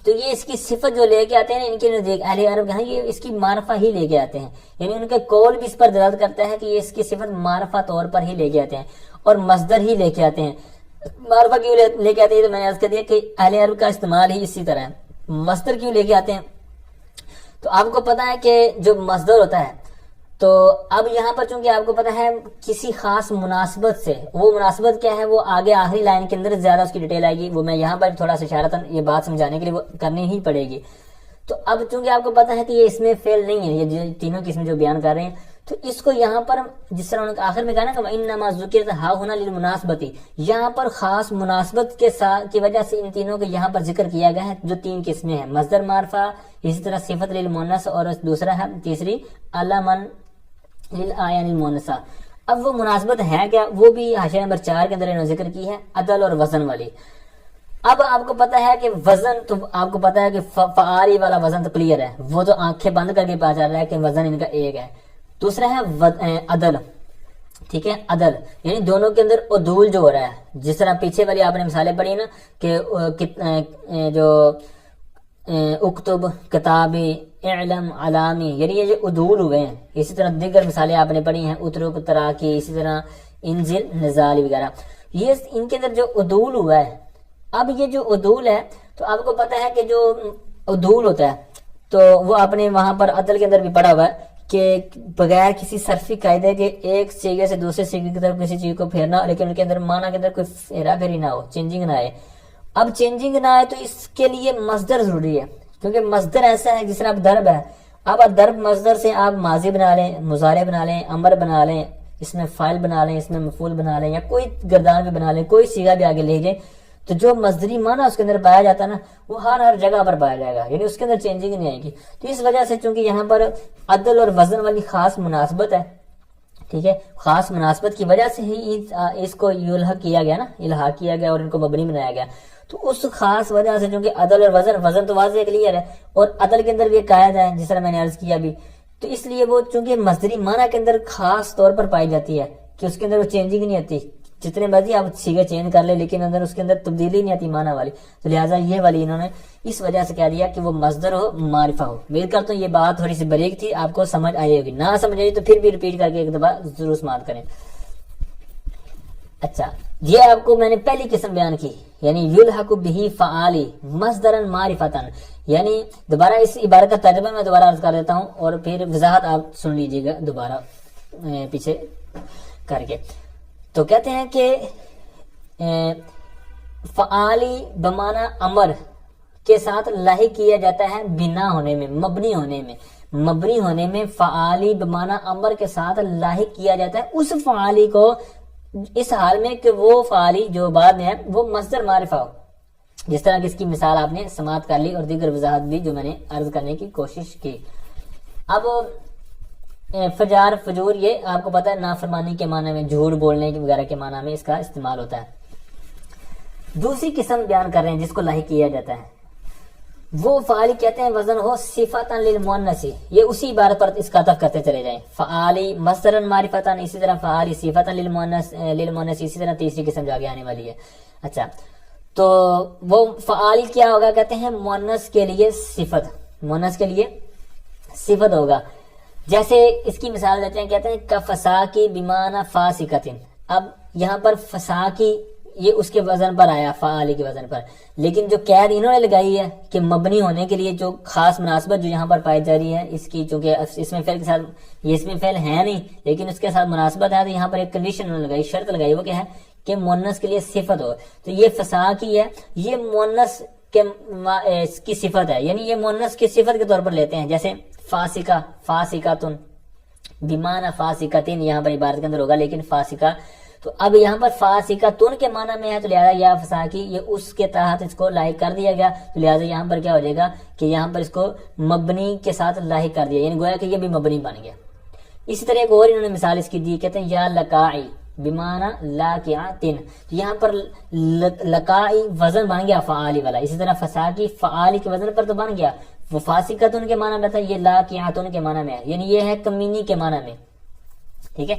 تو یہ اس کی صفت جو لے کے آتے ہیں ان کے نزدیک اہل عرب ہاں یہ اس کی معرفہ ہی لے کے آتے ہیں، یعنی ان کا قول بھی اس پر دلالت کرتا ہے کہ یہ اس کی صفت معرفہ طور پر ہی لے کے آتے ہیں اور مصدر ہی لے کے آتے ہیں۔ معرفہ کیوں لے کے آتے ہیں تو میں نے عرض کر دیا کہ اہل عرب کا استعمال ہی اسی طرح ہے۔ مصدر کیوں لے کے آتے ہیں تو آپ کو پتا ہے کہ جو مصدر ہوتا ہے، تو اب یہاں پر چونکہ آپ کو پتا ہے کسی خاص مناسبت سے، وہ مناسبت کیا ہے وہ آگے آخری لائن کے اندر زیادہ اس کی ڈیٹیل آئے گی، وہ میں یہاں پر تھوڑا سا اشارتاً یہ بات سمجھانے کے لیے وہ کرنی ہی پڑے گی۔ تو اب چونکہ آپ کو پتا ہے کہ یہ اس میں فعل نہیں ہے، یہ تینوں قسم جو بیان کر رہے ہیں، تو اس کو یہاں پر جس طرح انہوں نے آخر میں کہا نا کہ انما ذکرت ہا ہونا للمناسبت، یہاں پر خاص مناسبت کے ساتھ کی وجہ سے ان تینوں کو یہاں پر ذکر کیا گیا ہے، جو تین قسمیں ہیں، مصدر معرفہ، اسی طرح صفت للمؤنث اور دوسرا ہے تیسری علامن للآیان المؤنثہ۔ اب وہ مناسبت ہے کیا، وہ بھی حاشیہ نمبر 4 کے اندر انہوں نے ذکر کی ہے، عدل اور وزن والی۔ اب آپ کو پتا ہے کہ وزن، تو آپ کو پتا ہے کہ فعالی والا وزن تو کلیئر ہے، وہ تو آنکھیں بند کر کے پتا چل رہا ہے کہ وزن ان کا ایک ہے۔ دوسرا ہے عدل، ٹھیک ہے، عدل یعنی دونوں کے اندر عدول جو ہو رہا ہے، جس طرح پیچھے والی آپ نے مثالیں پڑھی نا کہ جو اکتب، کتابی، اعلم، علامی، یعنی یہ جو عدول ہوئے ہیں، اسی طرح دیگر مثالیں آپ نے پڑھی ہیں، اترک، تراکی، اسی طرح انزل، نزالی وغیرہ، یہ ان کے اندر جو عدول ہوا ہے، اب یہ جو عدول ہے تو آپ کو پتا ہے کہ جو عدول ہوتا ہے تو وہ آپ نے وہاں پر عدل کے اندر بھی پڑھا ہوا ہے کہ بغیر کسی صرفی قاعدے کے ایک سیگے سے دوسرے سیگے کی طرف کسی چیز کو پھیرنا، لیکن ان کے اندر معنی کے اندر کوئی پھیرا پھیری نہ ہو، چینجنگ نہ آئے. اب چینجنگ نہ آئے تو اس کے لیے مصدر ضروری ہے، کیونکہ مصدر ایسا ہے جس طرح اب درب ہے. اب درب مصدر سے آپ ماضی بنا لیں، مضارع بنا لیں، امر بنا لیں، اس میں فاعل بنا لیں، اس میں مفعول بنا لیں، یا کوئی گردان بھی بنا لیں، کوئی صیغہ بھی آگے لے جائیں، تو جو مصدری معنی اس کے اندر پایا جاتا ہے نا وہ ہر جگہ پر پایا جائے گا، یعنی اس کے اندر چینجنگ نہیں آئے گی. تو اس وجہ سے چونکہ یہاں پر عدل اور وزن والی خاص مناسبت ہے، ٹھیک ہے، خاص مناسبت کی وجہ سے ہی اس کو الحاق کیا گیا نا، الحاق کیا گیا اور ان کو مبنی بنایا گیا. تو اس خاص وجہ سے چونکہ عدل اور وزن تو واضح کلیئر ہے، اور عدل کے اندر بھی ایک قاعدہ ہے جس طرح میں نے عرض کیا بھی، تو اس لیے وہ چونکہ مصدری معنی کے اندر خاص طور پر پائی جاتی ہے کہ اس کے اندر وہ چینجنگ نہیں آتی، جتنے مرضی آپ سیگے چینج کر لیں لیکن اندر اس کے اندر تبدیلی نہیں آتی معنی والی. تو لہٰذا یہ والی انہوں نے اس وجہ سے کہہ دیا کہ وہ مصدر ہو، معرفہ ہو. امید کرتا ہوں یہ بات تھوڑی سی باریک تھی، آپ کو سمجھ آئی ہوگی، نہ سمجھ آئی تو پھر بھی ریپیٹ کر کے ایک دفعہ ضرور سماعت کریں. اچھا، یہ آپ کو میں نے پہلی قسم بیان کی، یعنی یلحق بہ فعالی مصدرا معرفتن، یعنی دوبارہ اس عبارت کا ترجمہ میں دوبارہ عرض کر دیتا ہوں اور پھر وضاحت آپ سن لیجئے گا دوبارہ پیچھے کر کے. تو کہتے ہیں کہ فعالی بمعنی امر کے ساتھ لاحق کیا جاتا ہے بنا ہونے میں، مبنی ہونے میں فعالی بمعنی امر کے ساتھ لاحق کیا جاتا ہے اس فعالی کو، اس حال میں کہ وہ فعالی جو بعد میں ہے وہ مصدر معرفہ ہو. جس طرح کہ اس کی مثال آپ نے سماعت کر لی اور دیگر وضاحت بھی جو میں نے عرض کرنے کی کوشش کی. اب فجار فجور یہ آپ کو پتا ہے نافرمانی کے معنی میں، جھوٹ بولنے وغیرہ کے معنی میں اس کا استعمال ہوتا ہے. دوسری قسم بیان کر رہے ہیں جس کو لاحق کیا جاتا ہے، وہ فعالی کہتے ہیں وزن ہو صفاتن للمؤنث، یہ اسی عبارت پر اس کا عطف کرتے چلے جائیں. فعالی مصدر معرفتن، اسی طرح فعالی صفاتن للمؤنث، اسی طرح تیسری قسم جو آگے آنے والی ہے. اچھا، تو وہ فعالی کیا ہوگا؟ کہتے ہیں مؤنث کے لیے صفت ہوگا. جیسے اس کی مثال دیتے ہیں، کہتے ہیں کفساکی بمعنی فاسقتن. اب یہاں پر فساکی یہ اس کے وزن پر آیا، فعالی کے وزن پر، لیکن جو قید انہوں نے لگائی ہے کہ مبنی ہونے کے لیے جو خاص مناسبت جو یہاں پر پائی جا رہی ہے اس کی، چونکہ اس میں فعل کے ساتھ، یہ اس میں فعل ہے نہیں لیکن اس کے ساتھ مناسبت ہے، تو یہاں پر ایک کنڈیشن انہوں نے لگائی، شرط لگائی، وہ کیا ہے کہ مؤنث کے لیے صفت ہو. تو یہ فساکی ہے، یہ مؤنث کی صفت ہے، یعنی یہ مؤنث کی صفت کے طور پر لیتے ہیں. جیسے فاسقہ، فاسقاتن بمعنی فاسقتن یہاں پر عبارت کے اندر ہوگا، لیکن فاسقہ، تو اب یہاں پر فاسقاتن کے معنی میں ہے، تو لہذا یا فساکی یہ اس کے تحت اس کو لاحق کر دیا گیا. تو لہذا یہاں پر کیا ہو جائے گا کہ یہاں پر اس کو مبنی کے ساتھ لاحق کر دیا، یعنی گویا کہ یہ بھی مبنی بن گیا. اسی طرح ایک اور انہوں نے مثال اس کی دی، کہتے ہیں یا لکائی بمعنی لاکعتن، تو یہاں پر لکائی وزن بن گیا فعالی والا. اسی طرح فساکی فعالی کے وزن پر تو بن گیا، وہ فاسقتن کے معنی میں تھا، یہ لاکعتن کے معنی میں ہے، یعنی یہ ہے کمینی کے معنی میں. ٹھیک ہے،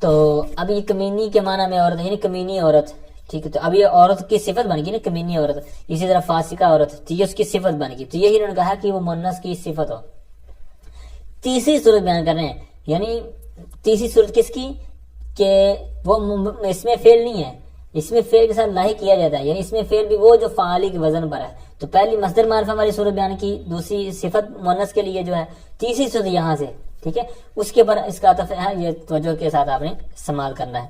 تو اب یہ کمینی کے معنی میں عورت، یعنی کمینی عورت. ٹھیک ہے، تو اب یہ عورت کی صفت بن گئی نا، کمینی عورت. اسی طرح فاسقہ عورت، تو یہ اس کی صفت بن گئی. تو یہی انہوں نے کہا کہ وہ مؤنث کی صفت ہو. تیسری صورت بیان کر رہے ہیں، یعنی تیسری صورت کس کی کہ وہ اس میں فعل نہیں ہے، اس میں فعل کے ساتھ لاحق کیا جاتا ہے، یعنی اس میں فعل بھی وہ جو فعالی کے وزن پر ہے. تو پہلی مصدر معرفہ والی صورت بیان کی، دوسری صفت مؤنث کے لیے جو ہے، تیسری صورت یہاں سے، ٹھیک ہے، اس کے پر اس کا عطف ہے، یہ توجہ کے ساتھ آپ نے استعمال کرنا ہے.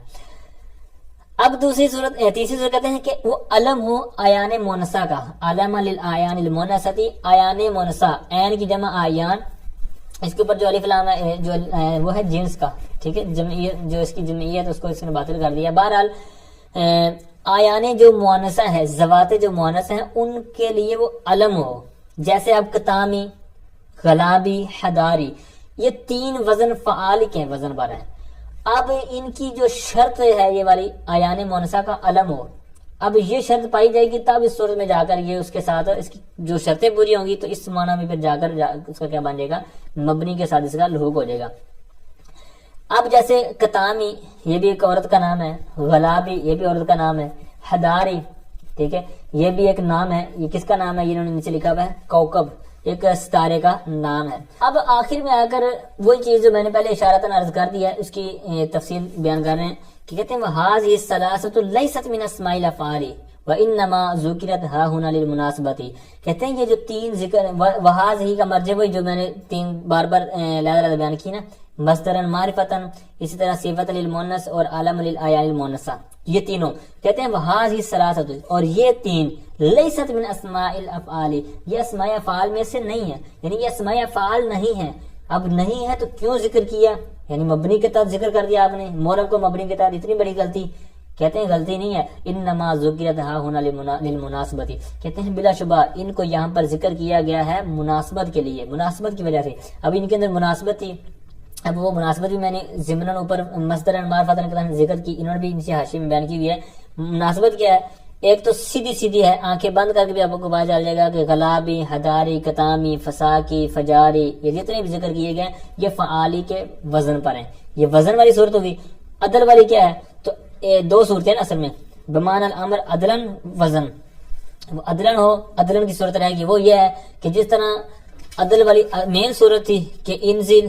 اب تیسری صورت کہتے ہیں کہ وہ علم ہو آیان مونسا کا، علم للآیان المونستی، آیان مونسا، عین کی جمع آیان، اس کے اوپر جو الف لام ہے جو وہ ہے جنس کا، ٹھیک ہے، جمعیت جو اس کی جمعیت اس کو اس نے باطل کر دیا. بہرحال آیان جو مونسہ ہے، ذوات جو مونس ہیں، ان کے لیے وہ علم ہو. جیسے اب کتامی، غلابی، حداری، یہ تین وزن فعال کے وزن پر ہیں. اب ان کی جو شرط ہے یہ والی آیان مونسہ کا علم ہو، اب یہ شرط پائی جائے گی تب اس صورت میں جا کر یہ اس کے ساتھ اس کی جو شرطیں پوری ہوں گی تو اس معنی میں پھر جا کر اس کا کیا بن جائے گا، مبنی کے ساتھ اس کا لحوق ہو جائے گا. اب جیسے کتامی یہ بھی ایک عورت کا نام ہے، غلابی یہ بھی عورت کا نام ہے، حداری، ٹھیک ہے، یہ بھی ایک نام ہے. یہ کس کا نام ہے؟ یہ انہوں نے نیچے لکھا ہوا ہے کوكب، ایک ستارے کا نام ہے. اب آخر میں آ کر وہی چیز جو میں نے پہلے اشارتاً عرض کر دیا اس کی تفصیل بیان کر رہے ہیں کہ کہتے ہیں وَهَذِهِ الثَّلَاثَةُ لَيْسَتْ مِنْ أَسْمَاءِ الْأَفْعَالِ وَإِنَّمَا ذُكِرَتْ هَاهُنَا لِلْمُنَاسَبَةِ، کہتے ہیں یہ جو تین ذکر وہاز ہی کا مرجع وہی جو میں نے تین بار لہذا بیان کی نا، مصدرن معرفتن، اسی طرح صفت للمؤنث اور علم للآیات المؤنثہ، یہ تینوں کہتے ہیں وہاز ہی ثلاثۃ، اور یہ تین لیست من اسماء الافعال، یہ اسماء افعال میں سے نہیں ہے، یعنی یہ اسماء افعال نہیں ہے۔ اب نہیں ہے تو کیوں ذکر کیا، یعنی مبنی کے تحت ذکر کر دیا آپ نے، مورب کو مبنی کے تحت، اتنی بڑی غلطی۔ کہتے ہیں غلطی نہیں ہے، انما ذکرت ہاہنا للمناسبت، کہتے ہیں بلا شبہ ان کو یہاں پر ذکر کیا گیا ہے مناسبت کے لیے، مناسبت کی وجہ سے۔ اب ان کے اندر مناسبت تھی، اب وہ مناسبت بھی میں نے ضمناً اوپر مصدر معرفتن کا ذکر کی، انہوں نے بھی نیچے حاشیے میں بیان کی ہوئی ہے۔ مناسبت کیا ہے؟ ایک تو سیدھی سیدھی ہے، آنکھیں بند کر کے بھی آپ کو پتا چل جائے گا کہ غلابی، حداری، کتامی، فساکی، فجاری، یہ جتنے بھی ذکر کیے گئے یہ فعالی کے وزن پر ہیں، یہ وزن والی صورت ہوگی۔ عدل والی کیا ہے؟ تو دو صورتیں اصل میں، بمعنی الامر عدلن وزن، عدلن ہو، عدلن کی صورت رہے گی وہ یہ ہے کہ جس طرح عدل والی مین صورت تھی کہ انزل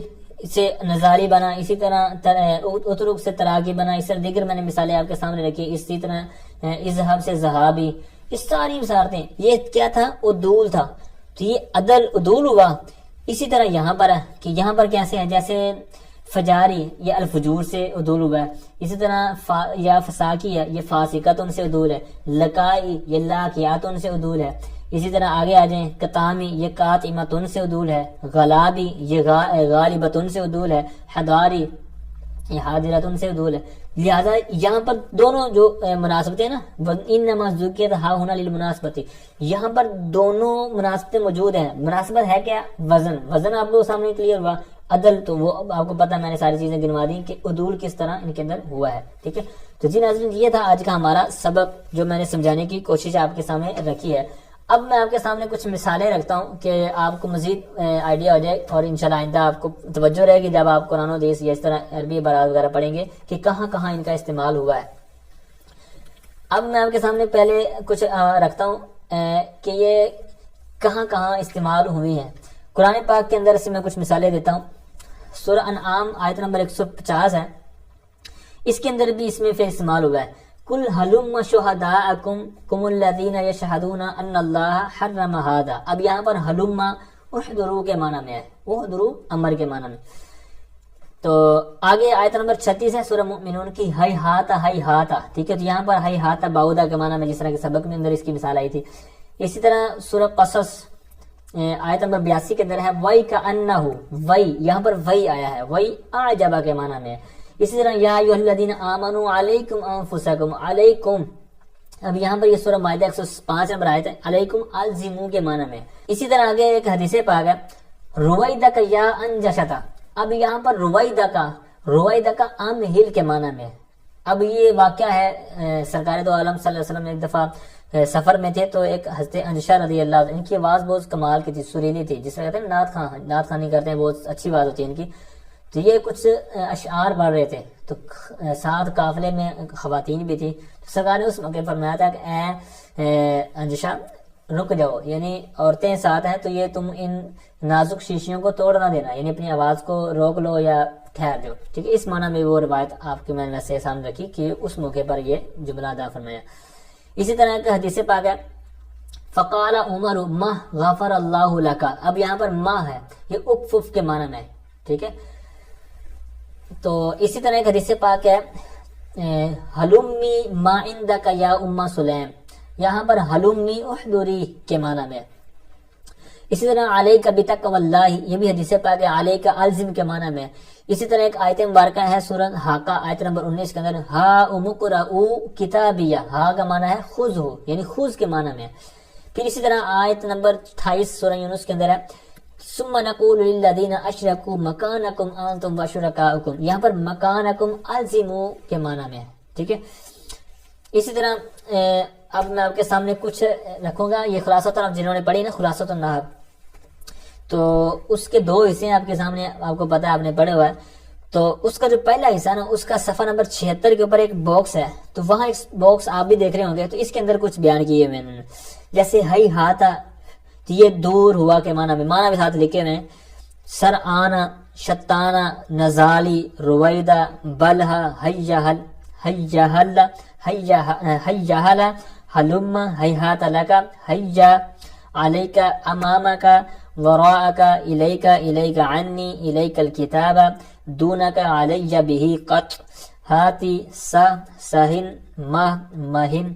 سے نظاری بنا، اسی طرح اترک سے تراکی بنا، اس طرح دیگر میں نے مثالیں آپ کے سامنے رکھی، اسی طرح اذهب سے ذہابی، اس ساری مثالیں یہ کیا تھا؟ عدول تھا، تو یہ عدل عدول ہوا۔ اسی طرح یہاں پر ہے کہ یہاں پر کیسے ہے، جیسے فجاری یہ الفجور سے عدول ہوا ہے، اسی طرح یا فساکی ہے یہ فاسقتن سے عدول ہے، لکائی یہ لاکیاتن سے عدول ہے، اسی طرح آگے آ جائیں کتامی یہ کاتمتن سے عدول ہے، غلابی یہ غالبتن سے عدول ہے، حداری یہ حاضرتن سے عدول ہے۔ لہذا یہاں پر دونوں جو مناسبتیں نا، انما ذکرت ہاہنا للمناسبت، یہاں پر دونوں مناسبتیں موجود ہیں۔ مناسبت ہے کیا؟ وزن، وزن آپ کو سامنے کلیئر ہوا۔ عدل تو وہ آپ کو پتا، میں نے ساری چیزیں گنوا دی کہ عدول کس طرح ان کے اندر ہوا ہے، ٹھیک ہے۔ تو جی ناظرین یہ تھا آج کا ہمارا سبق جو میں نے سمجھانے کی کوشش آپ کے سامنے رکھی ہے۔ اب میں آپ کے سامنے کچھ مثالیں رکھتا ہوں کہ آپ کو مزید آئیڈیا ہو جائے، اور انشاءاللہ آئندہ آپ کو توجہ رہے گی جب آپ قرآن و حدیث یا اس طرح عربی عبارات وغیرہ پڑھیں گے کہ کہاں کہاں ان کا استعمال ہوا ہے۔ اب میں آپ کے سامنے پہلے کچھ رکھتا ہوں کہ یہ کہاں کہاں استعمال ہوئی ہیں قرآن پاک کے اندر سے۔ میں کچھ مثالیں دیتا ہوں۔ سورہ انعام آیت نمبر 150 ہے، اس کے اندر بھی اس میں پھر استعمال ہوا ہے، کل حلم شہداءکم الذین یشہدون ان اللہ حرم ھذا۔ اب یہاں پر حلم احضروا کے معنی میں ہے، احضروا امر کے معنی میں۔ تو آگے آیت نمبر 36 ہے سورہ مومنون کی، ہیہاتا، ٹھیک ہے، تو یہاں پر ہیہاتا بعودا کے معنی میں، جس طرح کے سبق میں اندر اس کی مثال آئی تھی۔ اسی طرح سورہ قصص آیت نمبر 82 کے اندر ہے وَإِ كَأَنَّهُ، وَإِ یہاں پر وَإِ آیا ہے، وَإِ أَعْجَبَ کے معنی میں ہے۔ اسی طرح یا ایھا الذین آمنوا علیکم انفسکم، علیکم، اب یہاں پر یہ سورہ مائدہ 105 نمبر آیت ہے، علیکم الزموا کے معنی میں۔ اسی طرح آگے ایک حدیث پاک ہے رویدک یا انجشتا، اب یہاں پر رویدہ کا امہل کے معنی میں۔ اب یہ واقعہ ہے سرکار دو عالم صلی اللہ علیہ وسلم ایک دفعہ سفر میں تھے، تو ایک حضرت انجشہ رضی اللہ عنہ، ان کی آواز بہت کمال کی تھی، سریلی تھی، جس طرح کہتے ہیں نعت خوانی کرتے ہیں، بہت اچھی آواز ہوتی ہے ان کی۔ تو یہ کچھ اشعار پڑھ رہے تھے، تو ساتھ قافلے میں خواتین بھی تھی، سرکار نے اس موقع پر فرمایا تھا کہ اے انجشہ رک جاؤ، یعنی عورتیں ساتھ ہیں تو یہ تم ان نازک شیشیوں کو توڑ نہ دینا، یعنی اپنی آواز کو روک لو یا ٹھہر جاؤ، ٹھیک ہے۔ اس معنی میں وہ روایت آپ کی میں نے ویسے سامنے رکھی کہ اس موقع پر یہ جملہ ادا فرمایا۔ اسی طرح ایک حدیث پاک ہے فقال عمر مہ غفر اللہ لک، اب یہاں پر مہ ہے، یہ اکفف کے معنی میں، ٹھیک ہے۔ تو اسی طرح ایک حدیث پاک ہے حلمی ما عندک یا ام سلیم، یہاں پر حلمی احضری کے معنی میں۔ اسی طرح علیک بتقوی اللہ، یہ بھی حدیث پاک ہے علیک الزم کے معنی میں۔ اسی طرح ایک آیت مبارکہ ہے سورہ حاقہ آیت نمبر 19 کے اندر ہا امقرؤ کتابیہ، ہا کا معنی ہے خذ ہو، یعنی خذ کے معنی میں۔ پھر اسی طرح آیت نمبر 28 سورہ یونس کے اندر ہے ثم نقول للذین اشرکوا مکانکم انتم وشرکاؤکم، یہاں پر مکانکم الزموا کے معنی میں ہے، ٹھیک ہے۔ اسی طرح اب میں آپ کے سامنے کچھ رکھوں گا، یہ خلاصۃ النحو جنہوں نے پڑھی نا خلاصۃ النحو، تو اس کے دو حصے ہیں آپ کے سامنے، آپ کو پتا ہے آپ نے پڑھے ہوا ہے۔ تو اس کا جو پہلا حصہ نا، اس کا صفحہ نمبر 76 کے اوپر ایک باکس ہے، تو وہاں ایک باکس آپ بھی دیکھ رہے ہوں گے، تو اس کے اندر کچھ بیان کیے میں نے، جیسے ہی ہاتھا، یہ دور ہوا کے معنی میں، معنی بھی ساتھ لکھے ہوئے ہیں، سر آنا، شتانا، نزالی، رویدہ، بلہا، حیہل، حیہل، حیہل، ہلم ہیہات لک ہیا علیک امامک وراءک الیک الیک عنی الیک الکتاب دونک علی بہ قط ہاتی سہ سہن مہ مہن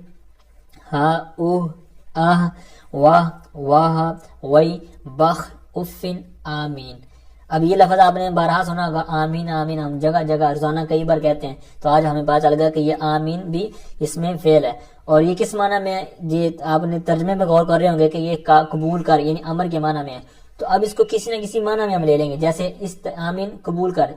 ہا اوہ آہ واہ واہ وی بخ افن آمین. اب یہ لفظ آپ نے بارہا سنا ہوگا، آمین آمین ہم جگہ جگہ روزانہ کئی بار کہتے ہیں، تو آج ہمیں پتہ چل گیا کہ یہ آمین بھی اس میں فعل ہے. اور یہ کس معنی میں، یہ آپ نے ترجمے پہ غور کر رہے ہوں گے کہ یہ قبول کر یعنی امر کے معنی میں ہے. تو اب اس کو کسی نہ کسی معنی میں ہم لے لیں گے، جیسے اس آمین قبول کر